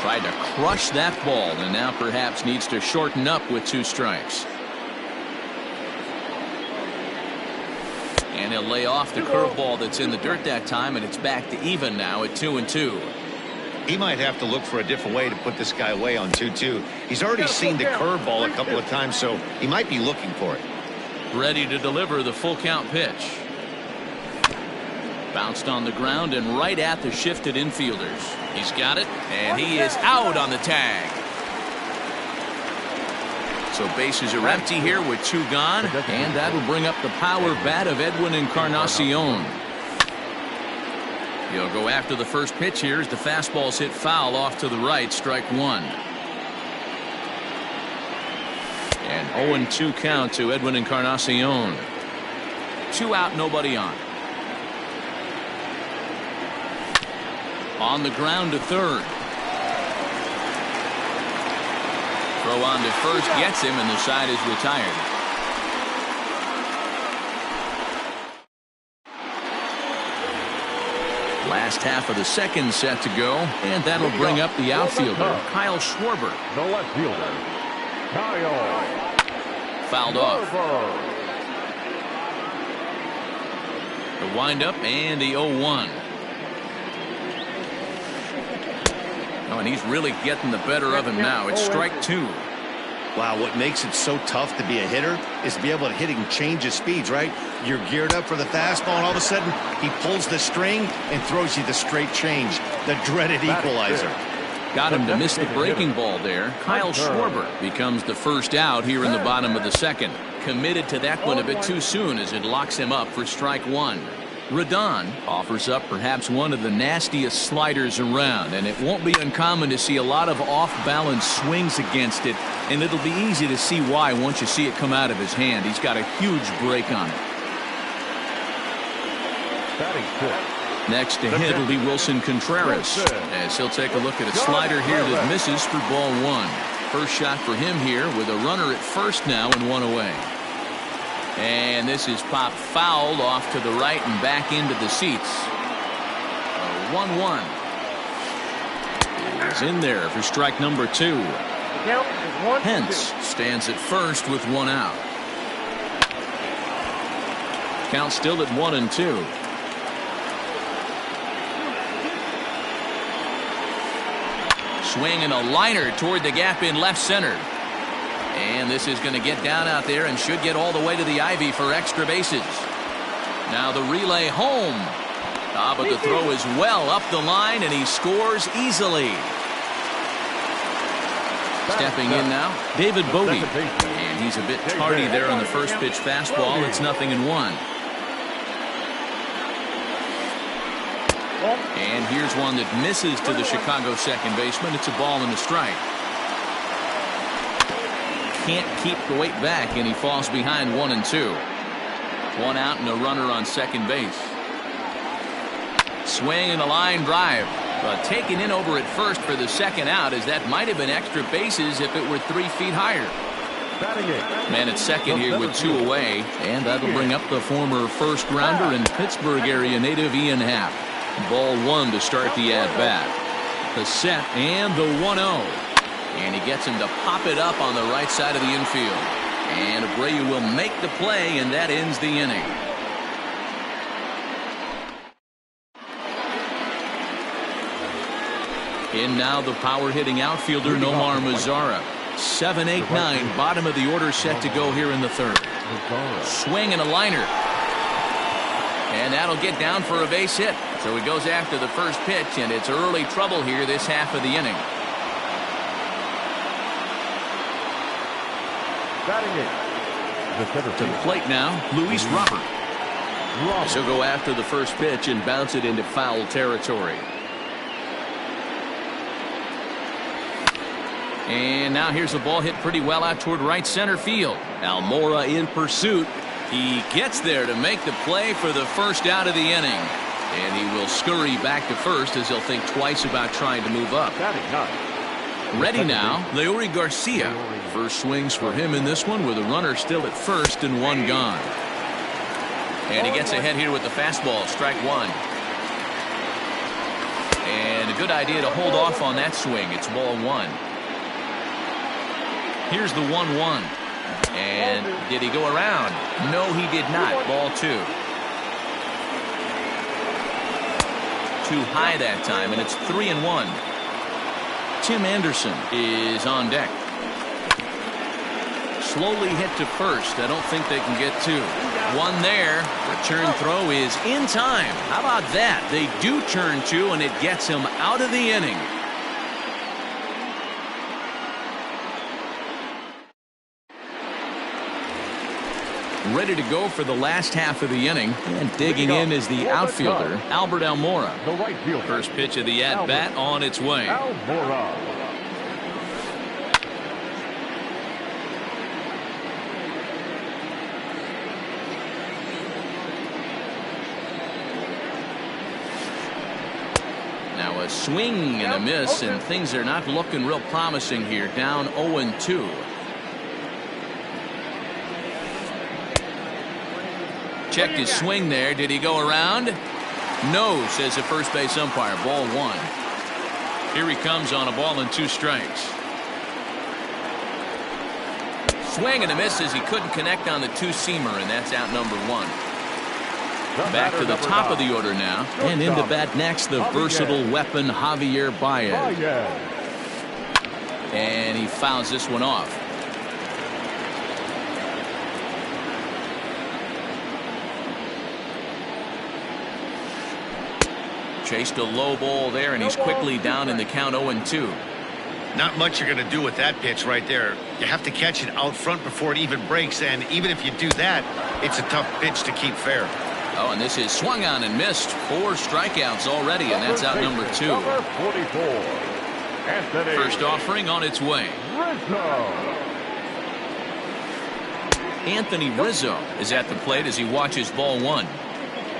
Tried to crush that ball, and now perhaps needs to shorten up with 2 strikes. And he'll lay off the curveball that's in the dirt that time, and it's back to even now at 2-2. He might have to look for a different way to put this guy away on 2-2. He's already seen the curveball a couple of times, so he might be looking for it. Ready to deliver the full count pitch. Bounced on the ground and right at the shifted infielders. He's got it, and he is out on the tag. So bases are empty here with 2 gone, and that'll bring up the power bat of Edwin Encarnacion. He'll go after the first pitch here as the fastball's hit foul off to the right, strike 1. And 0-2 count to Edwin Encarnacion. 2 out, nobody on. On the ground to third. Throw on to first gets him, and the side is retired. Last half of the second set to go, and that'll bring up the outfielder, Kyle Schwarber. The left fielder, Kyle. Fouled off. The windup and the 0-1. Oh, and he's really getting the better of him now. It's strike 2. Wow, what makes it so tough to be a hitter is to be able to hit and change his speeds, right? You're geared up for the fastball, and all of a sudden, he pulls the string and throws you the straight change, the dreaded equalizer. Got him to miss the breaking ball there. Kyle Schwarber becomes the first out here in the bottom of the second. Committed to that one a bit too soon as it locks him up for strike 1. Rodon offers up perhaps one of the nastiest sliders around, and it won't be uncommon to see a lot of off-balance swings against it, and it'll be easy to see why once you see it come out of his hand. He's got a huge break on it. Next to hit will be Wilson Contreras, as he'll take a look at a slider here that misses for ball 1. First shot for him here with a runner at first now and 1 away. And this is popped fouled off to the right and back into the seats. 1-1. He's in there for strike number 2. Hence stands at first with 1 out. Count still at 1-2. Swing and a liner toward the gap in left center. And this is going to get down out there and should get all the way to the ivy for extra bases. Now the relay home. But the throw is well up the line, and he scores easily. Stepping in now, David Bodie. And he's a bit tardy there on the first pitch fastball. It's 0-1. And here's one that misses to the Chicago second baseman. It's a ball and a strike. Can't keep the weight back, and he falls behind 1-2. 1 out and a runner on second base. Swing and a line drive, but taken in over at first for the second out, as that might have been extra bases if it were 3 feet higher. Man at second here with 2 away, and that'll bring up the former first rounder and Pittsburgh area native Ian Happ. Ball 1 to start the at bat. The set and the 1-0. And he gets him to pop it up on the right side of the infield. And Abreu will make the play, and that ends the inning. In now the power-hitting outfielder Nomar Mazara. 7-8-9, bottom of the order set to go here in the third. Swing and a liner. And that'll get down for a base hit. So he goes after the first pitch, and it's early trouble here this half of the inning. To the plate now, Luis Robert. He'll go after the first pitch and bounce it into foul territory. And now here's a ball hit pretty well out toward right center field. Almora in pursuit. He gets there to make the play for the first out of the inning. And he will scurry back to first as he'll think twice about trying to move up. Ready now, Leury Garcia. First swings for him in this one with a runner still at first and 1 gone. And he gets ahead here with the fastball, strike 1. And a good idea to hold off on that swing. It's ball 1. Here's the 1-1. And did he go around? No, he did not. Ball 2. too high that time, and it's 3-1. Tim Anderson is on deck. Slowly hit to first. I don't think they can get two. One there. Return throw is in time. How about that? They do turn two, and it gets him out of the inning. Ready to go for the last half of the inning, and digging in is the outfielder, Albert Almora. The right fielder. First pitch of the at-bat on its way. Almora. Now a swing and a miss, and things are not looking real promising here. Down 0-2. Checked his swing there. Did he go around? No, says the first base umpire. Ball one. Here he comes on a ball and 2 strikes. Swing and a miss as he couldn't connect on the two-seamer, and that's out number 1. Back to the top of the order now. And into bat next, the versatile weapon, Javier Baez. And he fouls this one off. Chased a low ball there, and he's quickly down in the count 0-2. Not much you're going to do with that pitch right there. You have to catch it out front before it even breaks, and even if you do that, it's a tough pitch to keep fair. Oh, and this is swung on and missed. 4 strikeouts already, and that's out number 2. Number 44. Anthony First offering on its way. Rizzo. Anthony Rizzo is at the plate as he watches ball 1.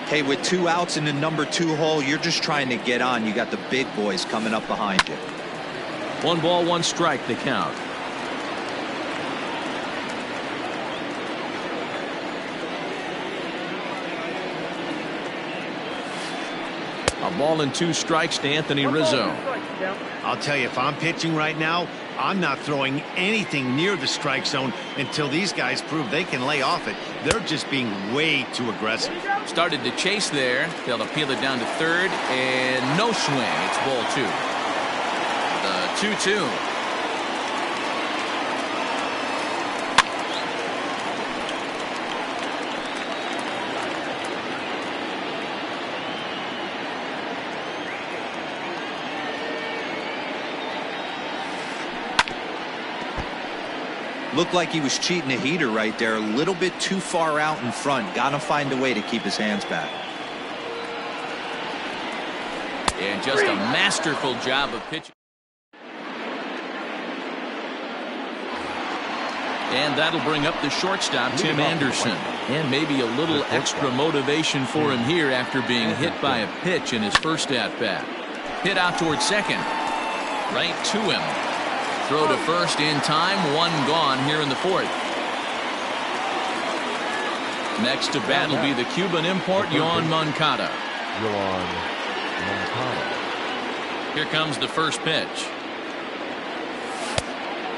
Hey, with 2 outs in the number 2 hole, you're just trying to get on. You got the big boys coming up behind you. 1 ball, 1 strike, the count. A ball and 2 strikes to Anthony Rizzo. I'll tell you, if I'm pitching right now, I'm not throwing anything near the strike zone until these guys prove they can lay off it. They're just being way too aggressive. Started to chase there. They'll appeal it down to third, and no swing. It's ball 2. The 2-2. Looked like he was cheating a heater right there. A little bit too far out in front. Got to find a way to keep his hands back. And just a masterful job of pitching. And that'll bring up the shortstop, Tim Anderson. And maybe a little extra motivation for him here after being hit by a pitch in his first at-bat. Hit out towards second. Right to him. Throw to first in time. 1 gone here in the 4th. Next to bat will be the Cuban import, Yoan Moncada. Here comes the first pitch.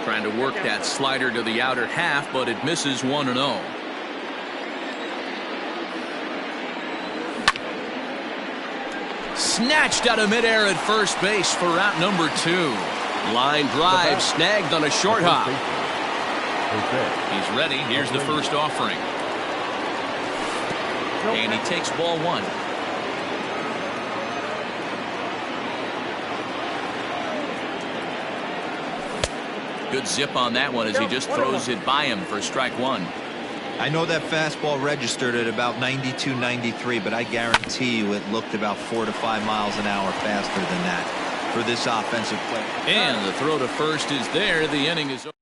Trying to work that slider to the outer half, but it misses 1-0. Snatched out of midair at first base for out number 2. Line drive snagged on a short hop. He's ready. Here's the first offering. And he takes ball 1. Good zip on that one as he just throws it by him for strike 1. I know that fastball registered at about 92, 93, but I guarantee you it looked about 4 to 5 miles an hour faster than that for this offensive play. And the throw to first is there. The inning is over.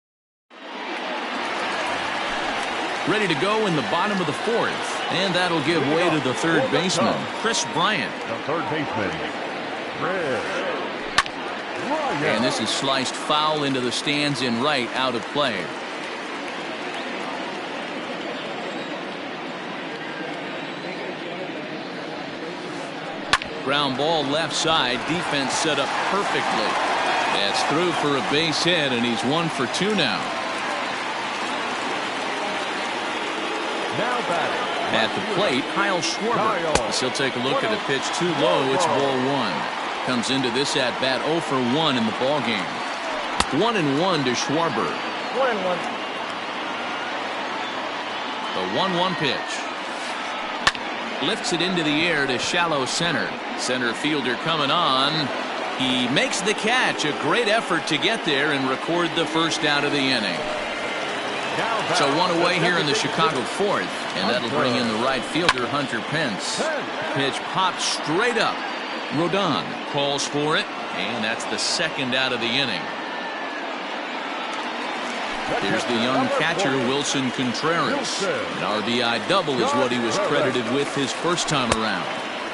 Ready to go in the bottom of the 4th. And that'll give way to the third baseman, Chris Bryant. The third baseman, Chris. And this is sliced foul into the stands in right, out of play. Ground ball left side. Defense set up perfectly. That's through for a base hit, and he's 1 for 2 now. Now batting. At the plate, Kyle Schwarber. As he'll take a look at a pitch too low. It's ball one. Comes into this at bat 0 for 1 in the ball game. 1-1 to Schwarber. 1-1. The 1-1 pitch. Lifts it into the air to shallow center. Center fielder coming on. He makes the catch. A great effort to get there and record the first out of the inning. So one away here in the Chicago fourth, and that'll bring in the right fielder, Hunter Pence. Pitch pops straight up. Rodon calls for it, and that's the second out of the inning. Here's the young catcher, Wilson Contreras. An RBI double is what he was credited with his first time around.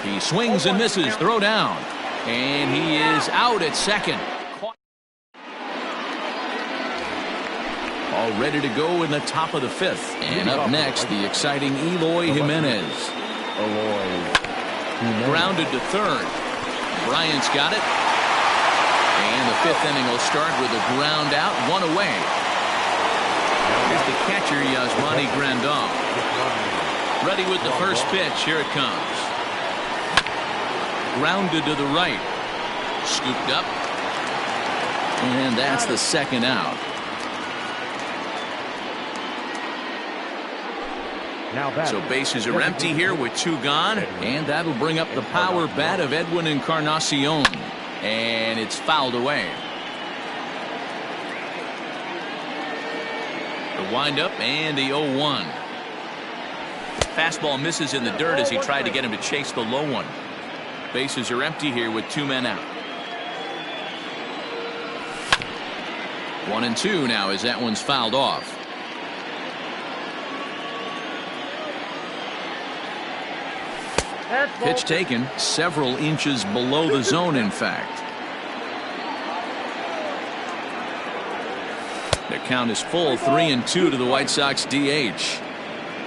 He swings and misses, throw down, and he is out at second. All ready to go in the top of the fifth. And up next, the exciting Eloy Jimenez. Grounded to third. Bryant's got it. And the fifth inning will start with a ground out, one away. Here's the catcher, Yasmani Grandal. Ready with the first pitch. Here it comes. Grounded to the right. Scooped up. And that's the second out. So bases are empty here with 2 gone, and that'll bring up the power bat of Edwin Encarnacion, and it's fouled away. The windup and the 0-1. Fastball misses in the dirt as he tried to get him to chase the low one. Bases are empty here with 2 men out. 1-2 now as that one's fouled off. Pitch taken several inches below the zone, in fact. The count is full, 3-2 to the White Sox DH.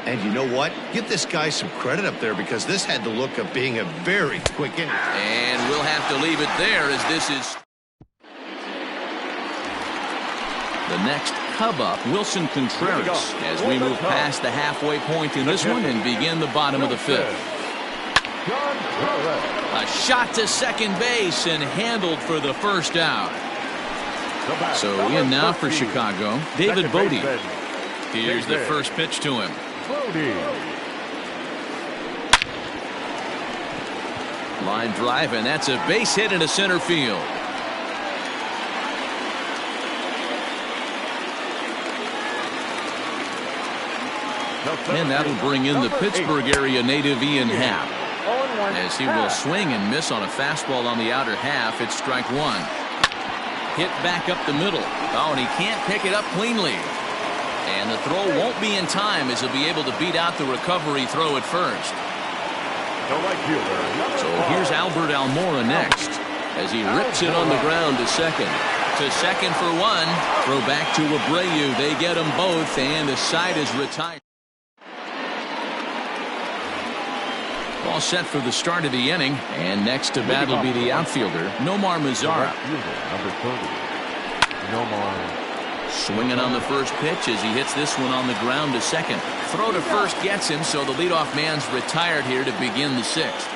And you know what? Give this guy some credit up there because this had the look of being a very quick inning. And we'll have to leave it there as this is the next Cub up, Wilson Contreras, as we move past the halfway point in this one and begin the bottom of the fifth. A shot to second base and handled for the first out. So in now for Chicago, David Bodie. Here's the first pitch to him. Line drive, and that's a base hit into center field. And that'll bring in the Pittsburgh area native Ian Happ. As he will swing and miss on a fastball on the outer half. It's strike one. Hit back up the middle. Oh, and he can't pick it up cleanly. And the throw won't be in time as he'll be able to beat out the recovery throw at first. So here's Albert Almora next as he rips it on the ground to second. To second for one. Throw back to Abreu. They get them both, and the side is retired. All set for the start of the inning, and next to bat will be the outfielder, Nomar Mazara. Swinging on the first pitch as he hits this one on the ground to second. Throw to first gets him, so the leadoff man's retired here to begin the sixth.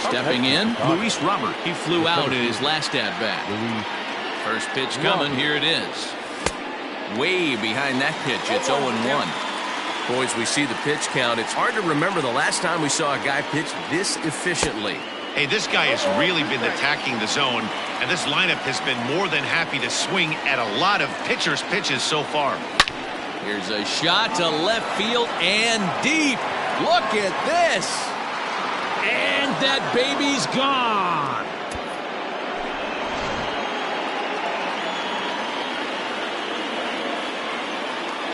Stepping in, Luis Robert. He flew out in his last at-bat. First pitch coming, here it is. Way behind that pitch, it's 0-1. Boys, we see the pitch count. It's hard to remember the last time we saw a guy pitch this efficiently. Hey, this guy has really been attacking the zone, and this lineup has been more than happy to swing at a lot of pitchers' pitches so far. Here's a shot to left field and deep. Look at this. And that baby's gone.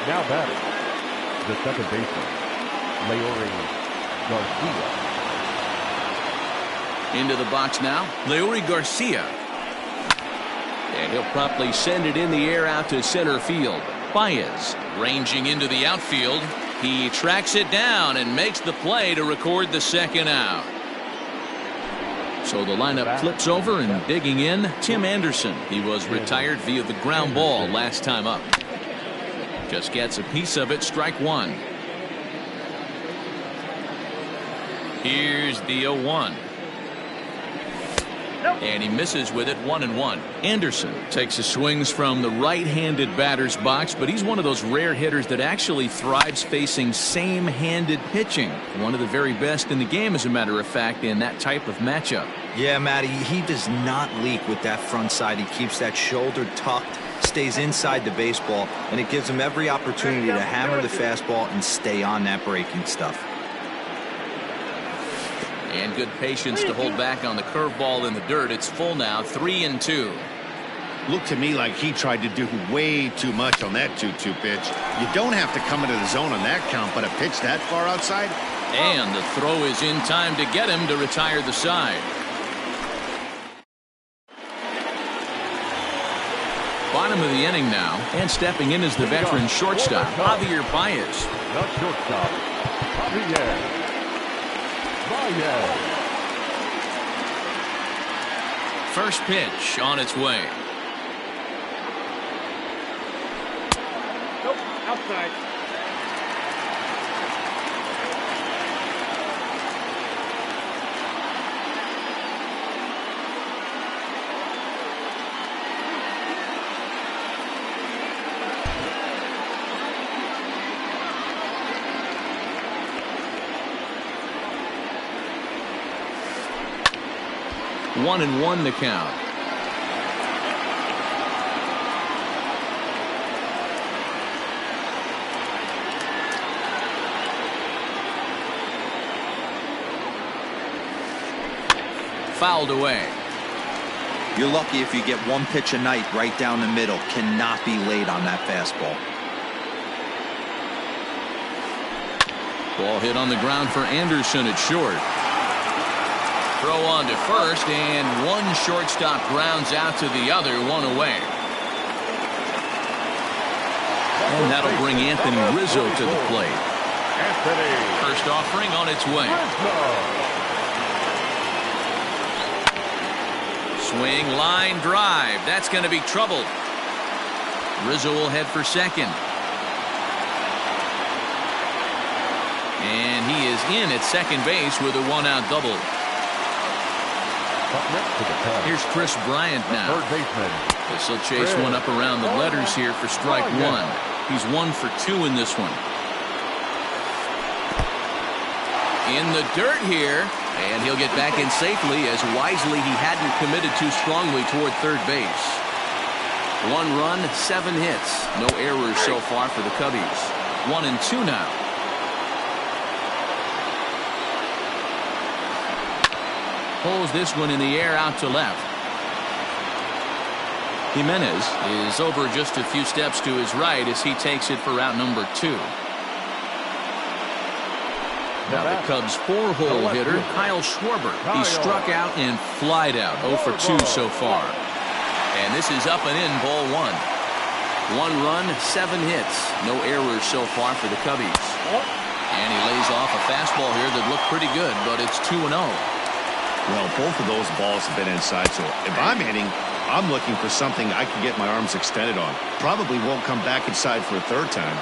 Now batting, the second baseman, Leury Garcia. Into the box now, Leury Garcia. And he'll promptly send it in the air out to center field. Baez ranging into the outfield. He tracks it down and makes the play to record the second out. So the lineup flips over, and digging in, Tim Anderson. He was retired via the ground ball last time up. Just gets a piece of it, strike one. Here's the 0-1. And he misses with it, 1-1. Anderson takes his swings from the right-handed batter's box, but he's one of those rare hitters that actually thrives facing same-handed pitching. One of the very best in the game, as a matter of fact, in that type of matchup. Yeah, Matty, he does not leak with that front side. He keeps that shoulder tucked, stays inside the baseball, and it gives him every opportunity to hammer the fastball and stay on that breaking stuff. And good patience to hold back on the curveball in the dirt. It's full now, 3-2. Looked to me like he tried to do way too much on that 2-2 pitch. You don't have to come into the zone on that count, but a pitch that far outside? And the throw is in time to get him to retire the side. Bottom of the inning now, and stepping in is the veteran shortstop, Javier Baez. The shortstop, Javier. First pitch on its way. Nope, outside. One and one the count. Fouled away. You're lucky if you get one pitch a night right down the middle. Cannot be late on that fastball. Ball hit on the ground for Anderson at short. Throw on to first, and one shortstop grounds out to the other, one away. And that'll bring Anthony Rizzo to the plate. First offering on its way. Swing, line drive. That's going to be trouble. Rizzo will head for second. And he is in at second base with a one-out double. Here's Chris Bryant now. This will chase one up around the letters here for strike one. He's 1 for 2 in this one. In the dirt here, and he'll get back in safely, as wisely he hadn't committed too strongly toward third base. 1 run, 7 hits. No errors so far for the Cubbies. 1-2 now. Pulls this one in the air out to left. Jimenez is over just a few steps to his right as he takes it for out number 2. Now the Cubs' 4-hole hitter, Kyle Schwarber. He struck out and flied out, 0 for 2 so far. And this is up and in, ball 1. 1 run, 7 hits. No errors so far for the Cubbies. And he lays off a fastball here that looked pretty good, but it's 2-0. Well, both of those balls have been inside, so if I'm hitting, I'm looking for something I can get my arms extended on. Probably won't come back inside for a third time.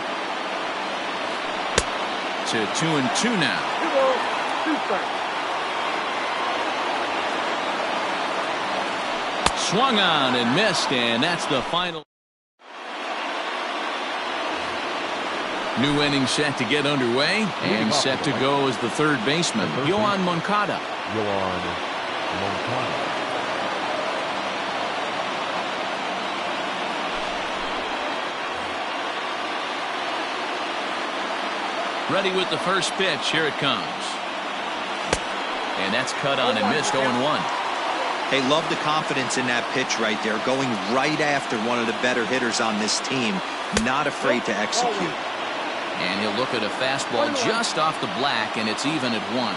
To 2-2 now. 2 strikes. Swung on and missed, and that's the final. New inning set to get underway, and set to go as the third baseman, Yoan Moncada. Ready with the first pitch. Here it comes. And that's cut on and missed, 0-1. Hey, love the confidence in that pitch right there. Going right after one of the better hitters on this team. Not afraid to execute. And he'll look at a fastball just off the black, and it's even at 1.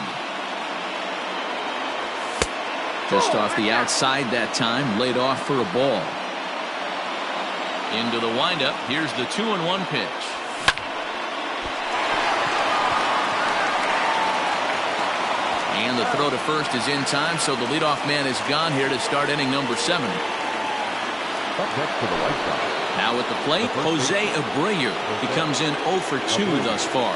Just off the outside that time, laid off for a ball. Into the windup. Here's the 2-1 pitch. And the throw to first is in time, so the leadoff man is gone here to start inning number 7. Now at the plate, Jose Abreu. He comes in 0 for 2 thus far.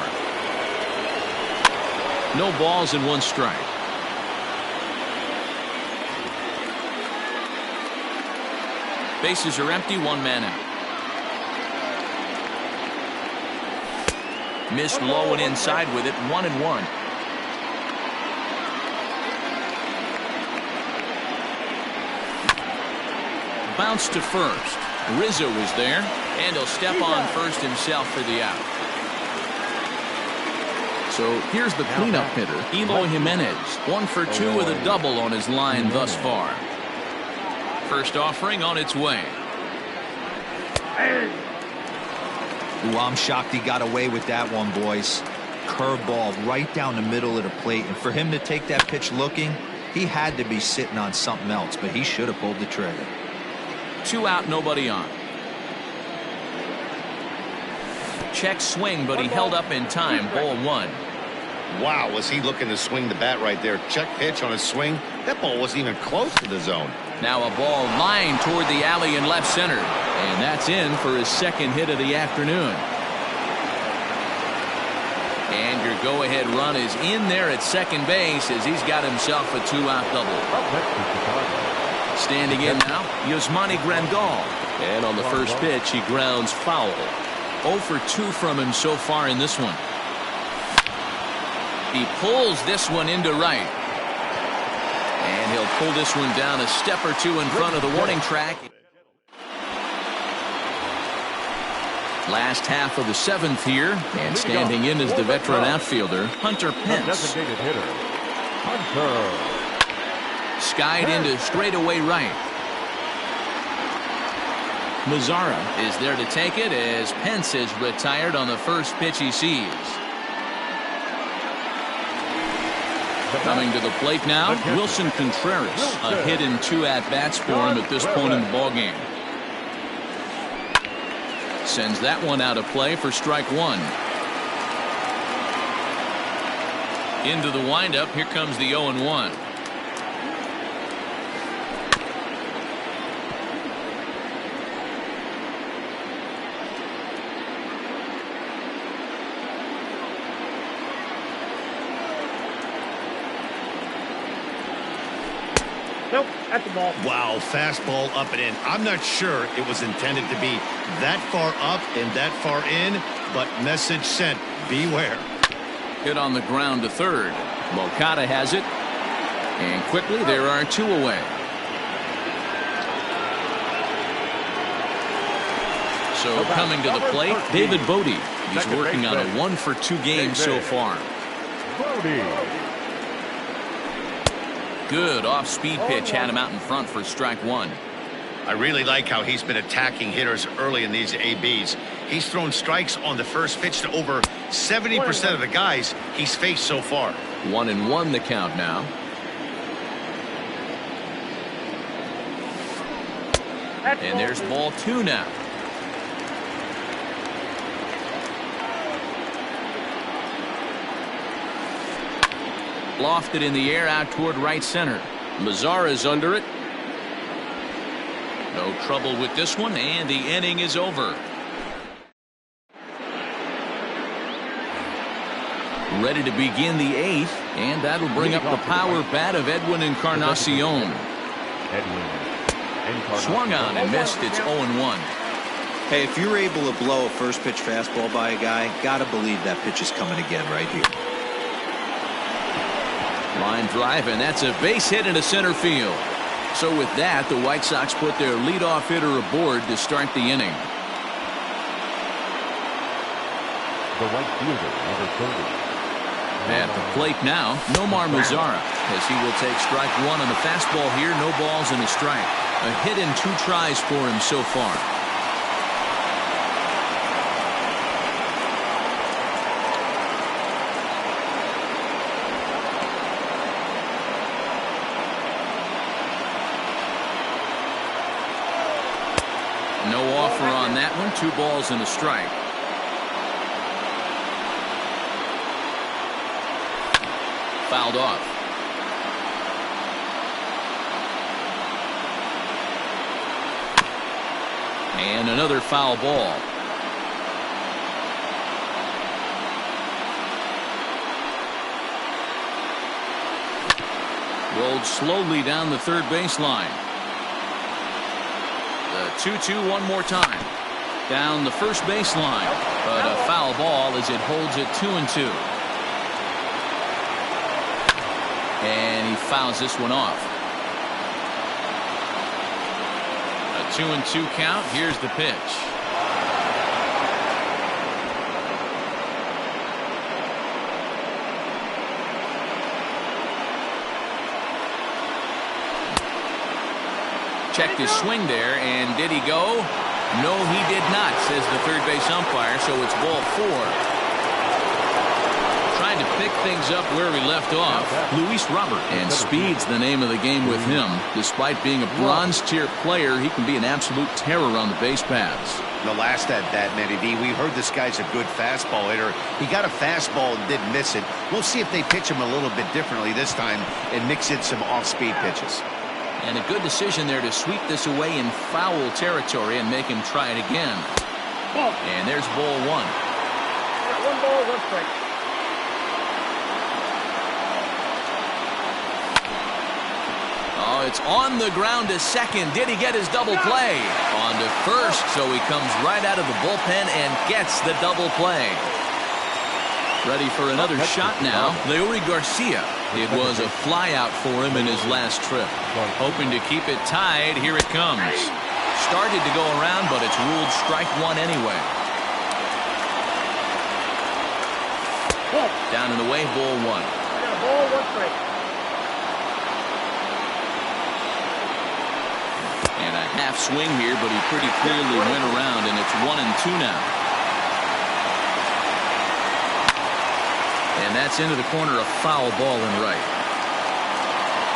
No balls and 1 strike. Bases are empty, 1 man out. Missed low and inside with it, 1-1. Bounce to first. Rizzo is there, and he'll step on first himself for the out. So here's the cleanup hitter, Eloy Jimenez. 1 for 2 with a double on his line thus far. First offering on its way. Ooh, I'm shocked he got away with that one, boys. Curveball right down the middle of the plate, and for him to take that pitch looking, he had to be sitting on something else, but he should have pulled the trigger. 2 out, nobody on. Check swing, but he held up in time. Ball 1. Wow, was he looking to swing the bat right there? Check pitch on his swing. That ball wasn't even close to the zone. Now a ball lined toward the alley in left center. And that's in for his 2nd hit of the afternoon. And your go-ahead run is in there at second base as he's got himself a 2-out double. Standing in now, Yasmani Grandal. And on the first pitch, he grounds foul. 0 for 2 from him so far in this one. He pulls this one into right. And he'll pull this one down a step or 2 in front of the warning track. Last half of the 7th here, and standing in is the veteran outfielder, Hunter Pence. Skied into straightaway right. Mazzara is there to take it as Pence is retired on the first pitch he sees. Coming to the plate now, Wilson Contreras. A hit and 2 at-bats for him at this point in the ballgame. Sends that one out of play for strike 1. Into the windup, here comes the 0-1. Nope, that's the ball. Wow, fastball up and in. I'm not sure it was intended to be that far up and that far in, but message sent, beware. Hit on the ground to third. Moncada has it. And quickly there are 2 away. So coming to the plate, David Bodie. He's working on a 1 for 2 game so far. Good off-speed pitch had him out in front for strike 1. I really like how he's been attacking hitters early in these ABs. He's thrown strikes on the first pitch to over 70% of the guys he's faced so far. 1-1 the count now. And there's ball 2 now. Lofted in the air out toward right center. Mazzara's under it. No trouble with this one, and the inning is over. Ready to begin the 8th, and that'll bring up the power bat of Edwin Encarnacion. Swung on and missed. It's 0-1. Hey, if you're able to blow a first pitch fastball by a guy, gotta believe that pitch is coming again right here. Line drive, and that's a base hit into center field. So with that, the White Sox put their leadoff hitter aboard to start the inning. The right fielder, number 30. At the plate now, Nomar Mazzara, as he will take strike 1 on the fastball here. No balls and a strike. A hit and 2 tries for him so far. No offer on that one. 2 balls and a strike. Fouled off. And another foul ball. Rolled slowly down the third baseline. The 2-2 one more time. Down the first baseline. But a foul ball as it holds it 2-2. And he fouls this one off. A 2-2 count. Here's the pitch. Checked his swing there, and did he go? No, he did not, says the third base umpire, so it's ball 4. Trying to pick things up where we left off, Luis Robert. And speed's the name of the game with him. Despite being a bronze-tier player, he can be an absolute terror on the base paths. The last at bat, Matty D, we heard this guy's a good fastball hitter. He got a fastball and didn't miss it. We'll see if they pitch him a little bit differently this time and mix in some off-speed pitches. And a good decision there to sweep this away in foul territory and make him try it again. Ball. And there's ball 1. Got 1 ball, 1 strike. Oh, it's on the ground to second. Did he get his double play? On to first, so he comes right out of the bullpen and gets the double play. Ready for another shot now. Leury Garcia. It was a flyout for him in his last trip. Hoping to keep it tied. Here it comes. Started to go around, but it's ruled strike 1 anyway. Ball. Down in the way, ball 1. I got a ball, 1 strike. And a half swing here, but he pretty clearly went around, and it's 1-2 now. And that's into the corner, a foul ball in right.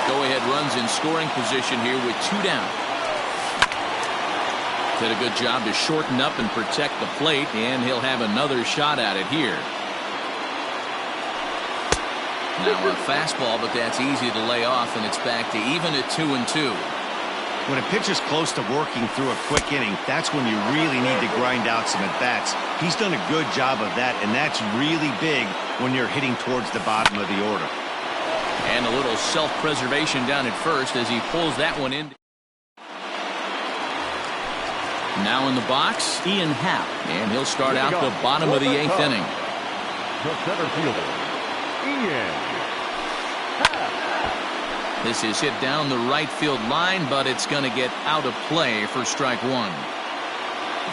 Go-ahead runs in scoring position here with 2 down. Did a good job to shorten up and protect the plate, and he'll have another shot at it here. Now a fastball, but that's easy to lay off, and it's back to even at 2-2. When a pitcher's close to working through a quick inning, that's when you really need to grind out some at-bats. He's done a good job of that, and that's really big when you're hitting towards the bottom of the order. And a little self-preservation down at first as he pulls that one in. Now in the box, Ian Happ, and he'll start out the bottom of the 8th inning. The center fielder, Ian Happ. This is hit down the right field line, but it's going to get out of play for strike 1.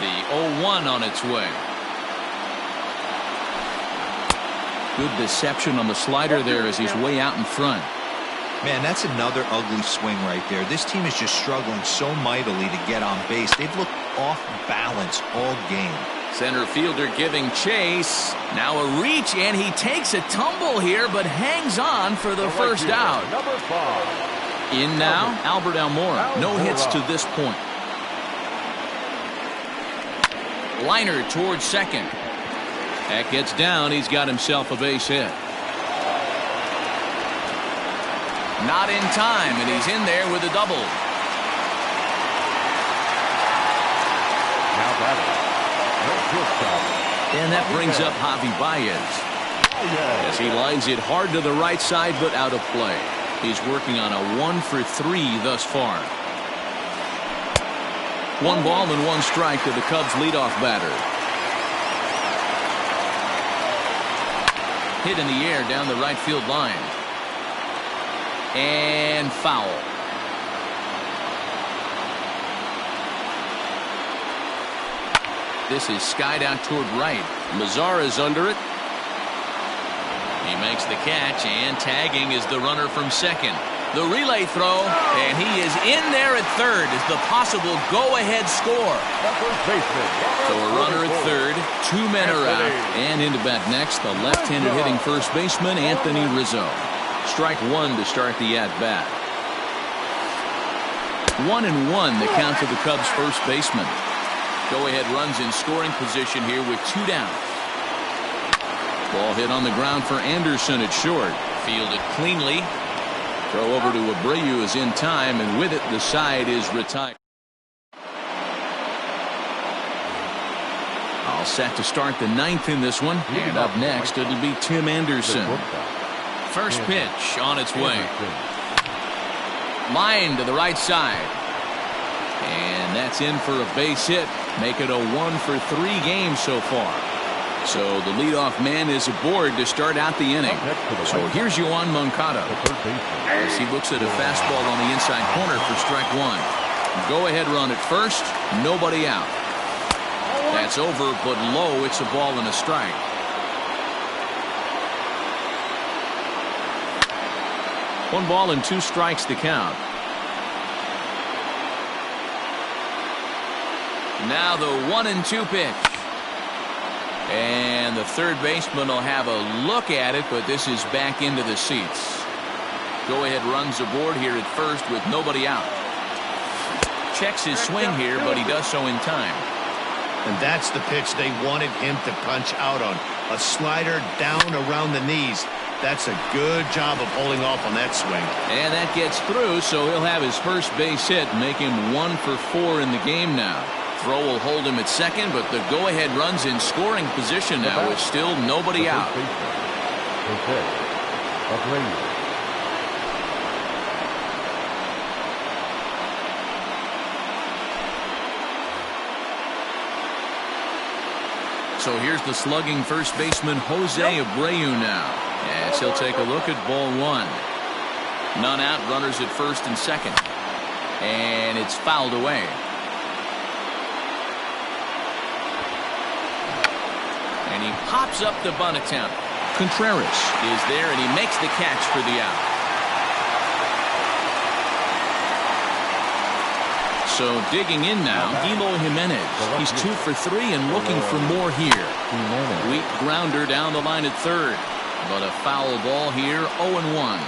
The 0-1 on its way. Good deception on the slider there as he's way out in front. Man, that's another ugly swing right there. This team is just struggling so mightily to get on base. They've looked off balance all game. Center fielder giving chase. Now a reach, and he takes a tumble here, but hangs on for the first out. Number 5. In now, Albert Almora. No hits to this point. Liner towards second. That gets down. He's got himself a base hit. Not in time, and he's in there with a double. Now batting. And that brings up Javi Baez. As he lines it hard to the right side, but out of play. He's working on a 1 for 3 thus far. 1 ball and 1 strike to the Cubs leadoff batter. Hit in the air down the right field line. And foul. This is skied out toward right. Mazara's under it. He makes the catch, and tagging is the runner from second. The relay throw, and he is in there at third as the possible go-ahead score. So a runner at third, 2 men are out, and into bat next, the left-handed hitting first baseman, Anthony Rizzo. Strike 1 to start the at-bat. 1-1 the count to the Cubs' first baseman. Go-ahead runs in scoring position here with 2 down. Ball hit on the ground for Anderson at short. Fielded cleanly. Throw over to Abreu is in time, and with it, the side is retired. All set to start the 9th in this one. And up next, it'll be Tim Anderson. First pitch on its way. Line to the right side. And that's in for a base hit. Make it a 1-for-3 game so far. So the leadoff man is aboard to start out the inning. So here's Yoan Moncada as he looks at a fastball on the inside corner for strike one. Go ahead run at first. Nobody out. That's over, but low. It's a ball and a strike. One ball and two strikes to count. Now the 1-2 pitch. And the third baseman will have a look at it, but this is back into the seats. Go ahead runs aboard here at first with nobody out. Checks his swing here, but he does so in time. And that's the pitch they wanted him to punch out on. A slider down around the knees. That's a good job of holding off on that swing. And that gets through, so he'll have his first base hit, make him 1 for 4 in the game now. Throw will hold him at second, but the go-ahead run's in scoring position now with still nobody out. So here's the slugging first baseman Jose Abreu now, as he'll take a look at ball one. None out, runners at first and second. And it's fouled away. And he pops up the bunt attempt. Contreras is there, and he makes the catch for the out. So digging in now, Guillermo Jimenez. He's 2 for 3 and looking for more here. Weak grounder down the line at third. But a foul ball here, 0-1.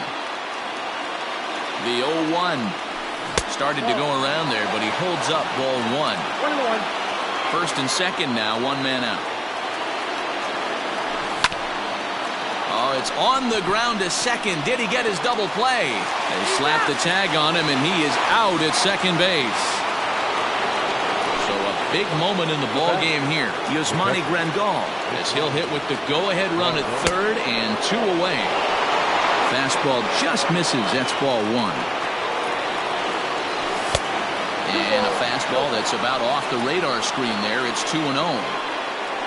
The 0-1 started to go around there, but he holds up ball one. First and second now, one man out. Oh, it's on the ground to second. Did he get his double play? They slapped the tag on him, and he is out at second base. So a big moment in the ball game here. Yasmani Grandal, as he'll hit with the go-ahead run at third and 2 away. Fastball just misses. That's ball one. And a fastball that's about off the radar screen there. It's 2-0.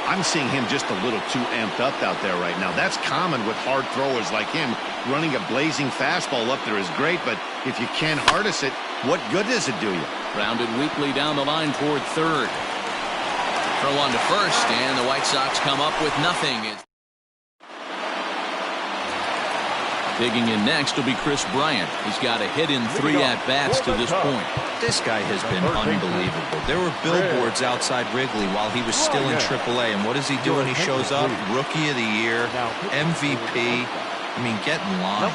I'm seeing him just a little too amped up out there right now. That's common with hard throwers like him. Running a blazing fastball up there is great, but if you can't harness it, what good does it do you? Rounded weakly down the line toward third. Throw on to first, and the White Sox come up with nothing. Digging in next will be Chris Bryant. He's got a hit in 3 at-bats to this point. This guy has been unbelievable. There were billboards outside Wrigley while he was still in AAA, and what does he do when he shows up? Rookie of the Year, MVP. I mean, get in line.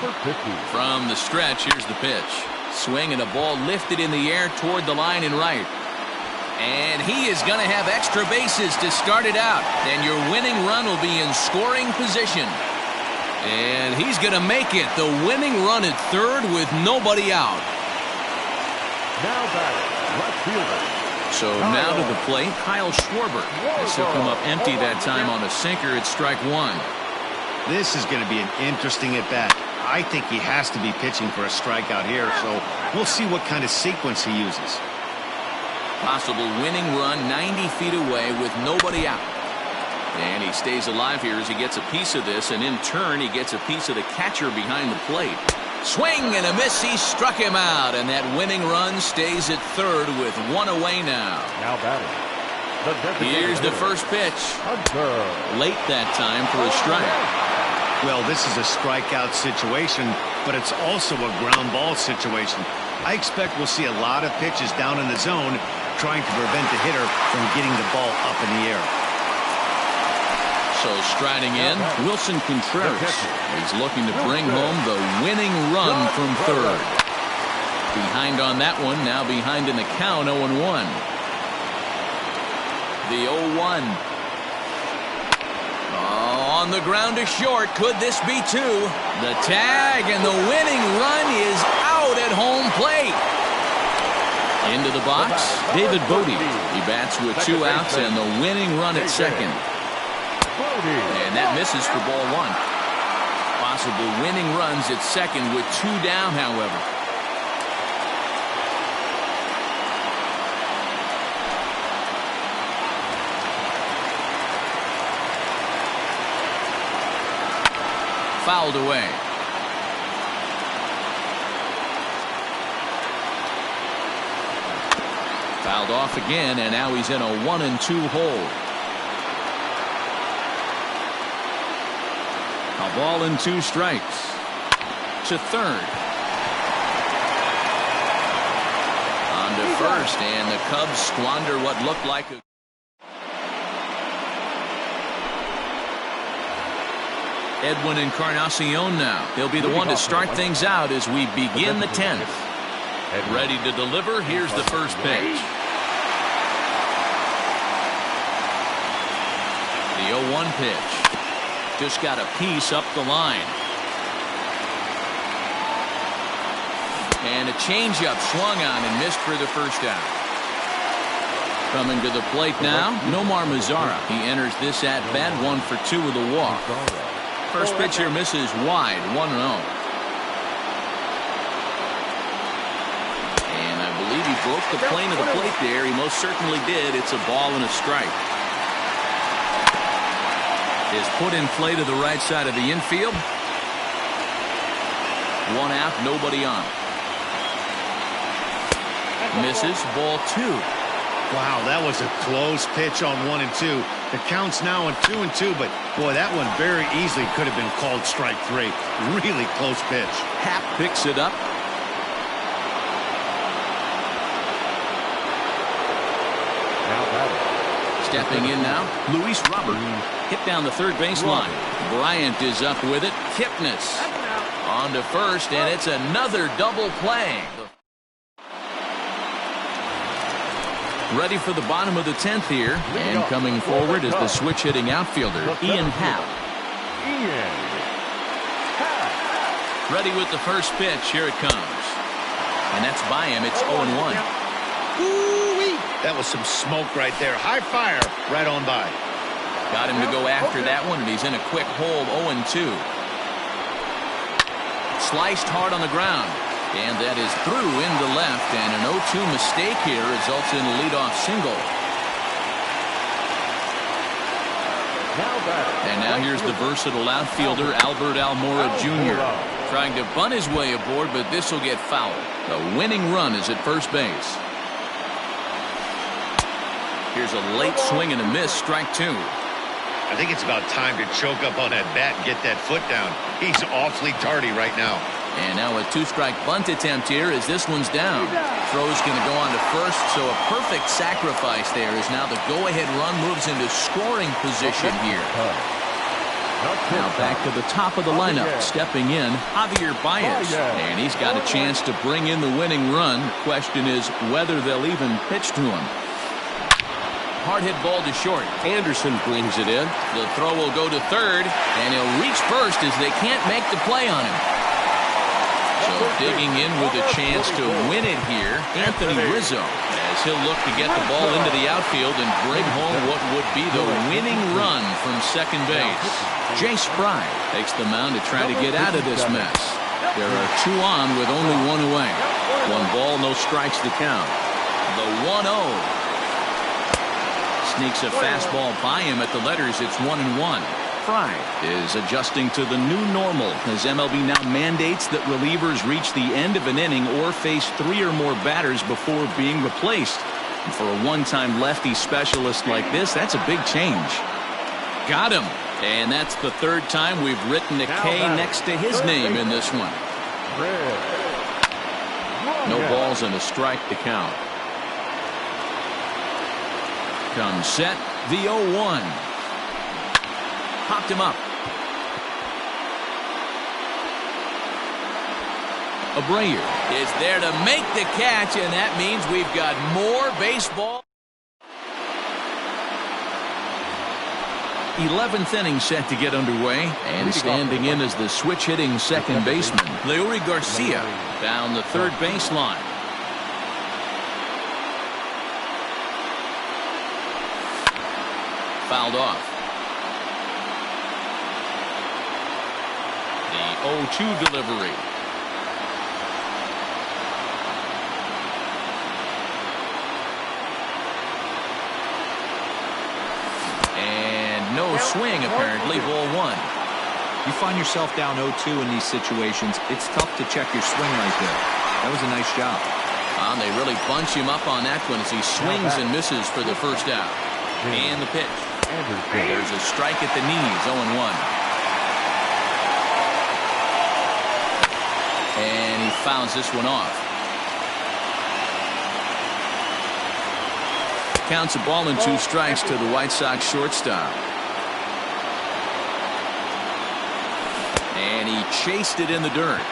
From the stretch, here's the pitch. Swing and a ball lifted in the air toward the line and right. And he is going to have extra bases to start it out. And your winning run will be in scoring position. And he's going to make it. The winning run at third with nobody out. Now batting, left fielder. So now to the plate, Kyle Schwarber. As he'll come up empty that time on a sinker at strike one. This is going to be an interesting at-bat. I think he has to be pitching for a strikeout here, so we'll see what kind of sequence he uses. Possible winning run 90 feet away with nobody out. And he stays alive here as he gets a piece of this, and in turn he gets a piece of the catcher behind the plate. Swing and a miss. He struck him out, and that winning run stays at third with 1 away now. Now batting. Here's the first pitch. Late that time for a strike. Well, this is a strikeout situation, but it's also a ground ball situation. I expect we'll see a lot of pitches down in the zone trying to prevent the hitter from getting the ball up in the air. So striding in, Wilson Contreras. He's looking to bring home the winning run from third. Behind on that one, now behind in the count, 0-1. The 0-1. Oh, on the ground to short. Could this be two? The tag, and the winning run is out at home plate. Into the box, David Bodie. He bats with 2 outs and the winning run at second. And that misses for ball one. Possible winning runs at second with 2 down, however. fouled away. Fouled off again, and now he's in a 1-2 hole. A ball and 2 strikes. To third. On to first, and the Cubs squander what looked like a... Edwin Encarnacion now. He'll be the one to start things out as we begin the 10th. Ready to deliver. Here's the first pitch. The 0-1 pitch. Just got a piece up the line. And a changeup swung on and missed for the first out. Coming to the plate now, Nomar Mazara. He enters this at bat 1 for 2 with a walk. First pitch here misses wide, 1-0. And I believe he broke the plane of the plate there. He most certainly did. It's a ball and a strike. Is put in play to the right side of the infield. 1 out, nobody on. Misses, ball 2. Wow, that was a close pitch on 1 and 2. The count's now on 2 and 2, but boy, that one very easily could have been called strike 3. Really close pitch. Happ picks it up. Stepping in now, Luis Robert. Hit down the third base line. Bryant is up with it. Kipnis on to first, and it's another double play. Ready for the bottom of the 10th here, and coming forward is the switch-hitting outfielder, Ian Happ. Ready with the first pitch. Here it comes. And that's by him. It's 0-1. Ooh-wee. That was some smoke right there. High fire right on by. Got him to go after that one, and he's in a quick hold, 0-2. Sliced hard on the ground. And that is through into left, and an 0-2 mistake here results in a leadoff single. And now here's the versatile outfielder, Albert Almora Jr. Trying to bunt his way aboard, but this will get fouled. The winning run is at first base. Here's a late swing and a miss, strike 2. I think it's about time to choke up on that bat and get that foot down. He's awfully tardy right now. And now a 2-strike bunt attempt here as this one's down. Throw's going to go on to first, so a perfect sacrifice there as now the go-ahead run moves into scoring position here. Now back to the top of the lineup, stepping in, Javier Baez. And he's got a chance to bring in the winning run. The question is whether they'll even pitch to him. Hard hit ball to short. Anderson brings it in. The throw will go to third, and he'll reach first as they can't make the play on him. So digging in with a chance to win it here, Anthony Rizzo, as he'll look to get the ball into the outfield and bring home what would be the winning run from second base. Jay Spry takes the mound to try to get out of this mess. There are 2 on with only 1 away. 1 ball, no strikes to count. The 1-0. Sneaks a fastball by him at the letters. It's 1-1. Fry is adjusting to the new normal as MLB now mandates that relievers reach the end of an inning or face 3 or more batters before being replaced. And for a one-time lefty specialist like this, that's a big change. Got him. And that's the 3rd time we've written a K next to his name in this one. No balls and a strike to count. Comes set, the 0-1. Popped him up. Abreu is there to make the catch, and that means we've got more baseball. 11th inning set to get underway, and standing in as the switch-hitting second baseman, Leury Garcia down the third baseline. Fouled off. The 0-2 delivery. And no swing apparently, ball 1. You find yourself down 0-2 in these situations, it's tough to check your swing right there. That was a nice job. They really bunch him up on that one as he swings and misses for the first out. And the pitch. There's a strike at the knees, 0-1. And he fouls this one off. Counts a ball and 2 strikes to the White Sox shortstop. And he chased it in the dirt.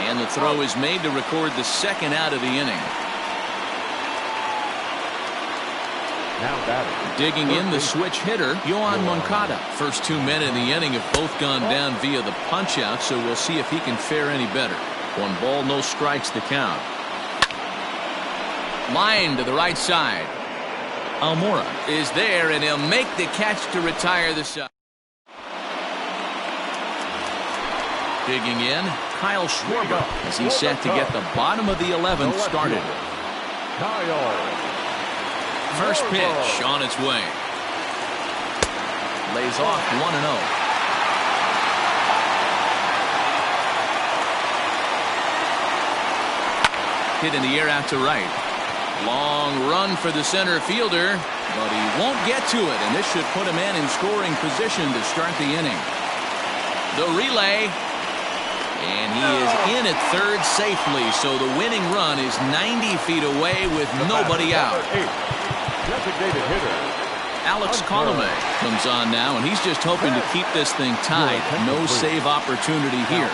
And the throw is made to record the second out of the inning. Now batting. Digging in the switch hitter, Yohan Moncada. First 2 men in the inning have both gone down via the punch-out, so we'll see if he can fare any better. 1 ball, no strikes the count. Line to the right side. Almora is there, and he'll make the catch to retire the side. Digging in, Kyle Schwarber as he's set to get the bottom of the 11th started. First pitch on its way. Lays off 1-0. Hit in the air out to right. Long run for the center fielder, but he won't get to it, and this should put a man in scoring position to start the inning. The relay. And he is in at third safely, so the winning run is 90 feet away with nobody out. Designated hitter Alex Colomé comes on now, and he's just hoping to keep this thing tied. No save opportunity here.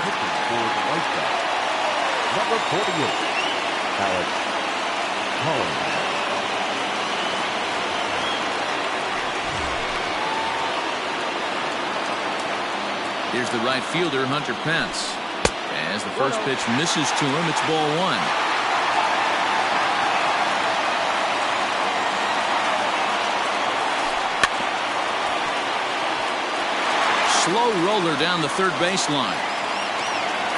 Number 48, Alex Colomé. Here's the right fielder, Hunter Pence. As the first pitch misses to him, it's ball 1. Slow roller down the third baseline.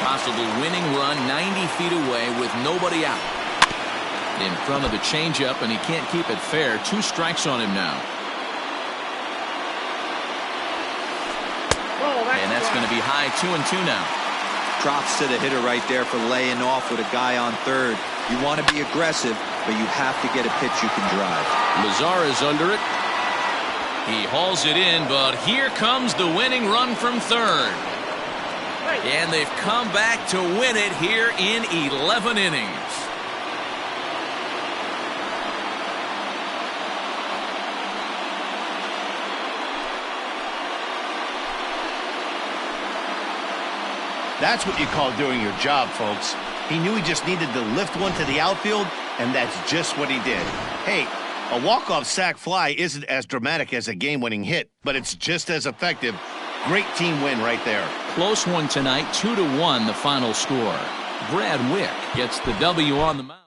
Possible winning run 90 feet away with nobody out. In front of the changeup, and he can't keep it fair. 2 strikes on him now. And that's going to be high 2-2 now. Props to the hitter right there for laying off with a guy on third. You want to be aggressive, but you have to get a pitch you can drive. Lazar is under it. He hauls it in, but here comes the winning run from third. And they've come back to win it here in 11 innings. That's what you call doing your job, folks. He knew he just needed to lift one to the outfield, and that's just what he did. Hey, a walk-off sac fly isn't as dramatic as a game-winning hit, but it's just as effective. Great team win right there. Close one tonight, 2-1 the final score. Brad Wick gets the W on the mound.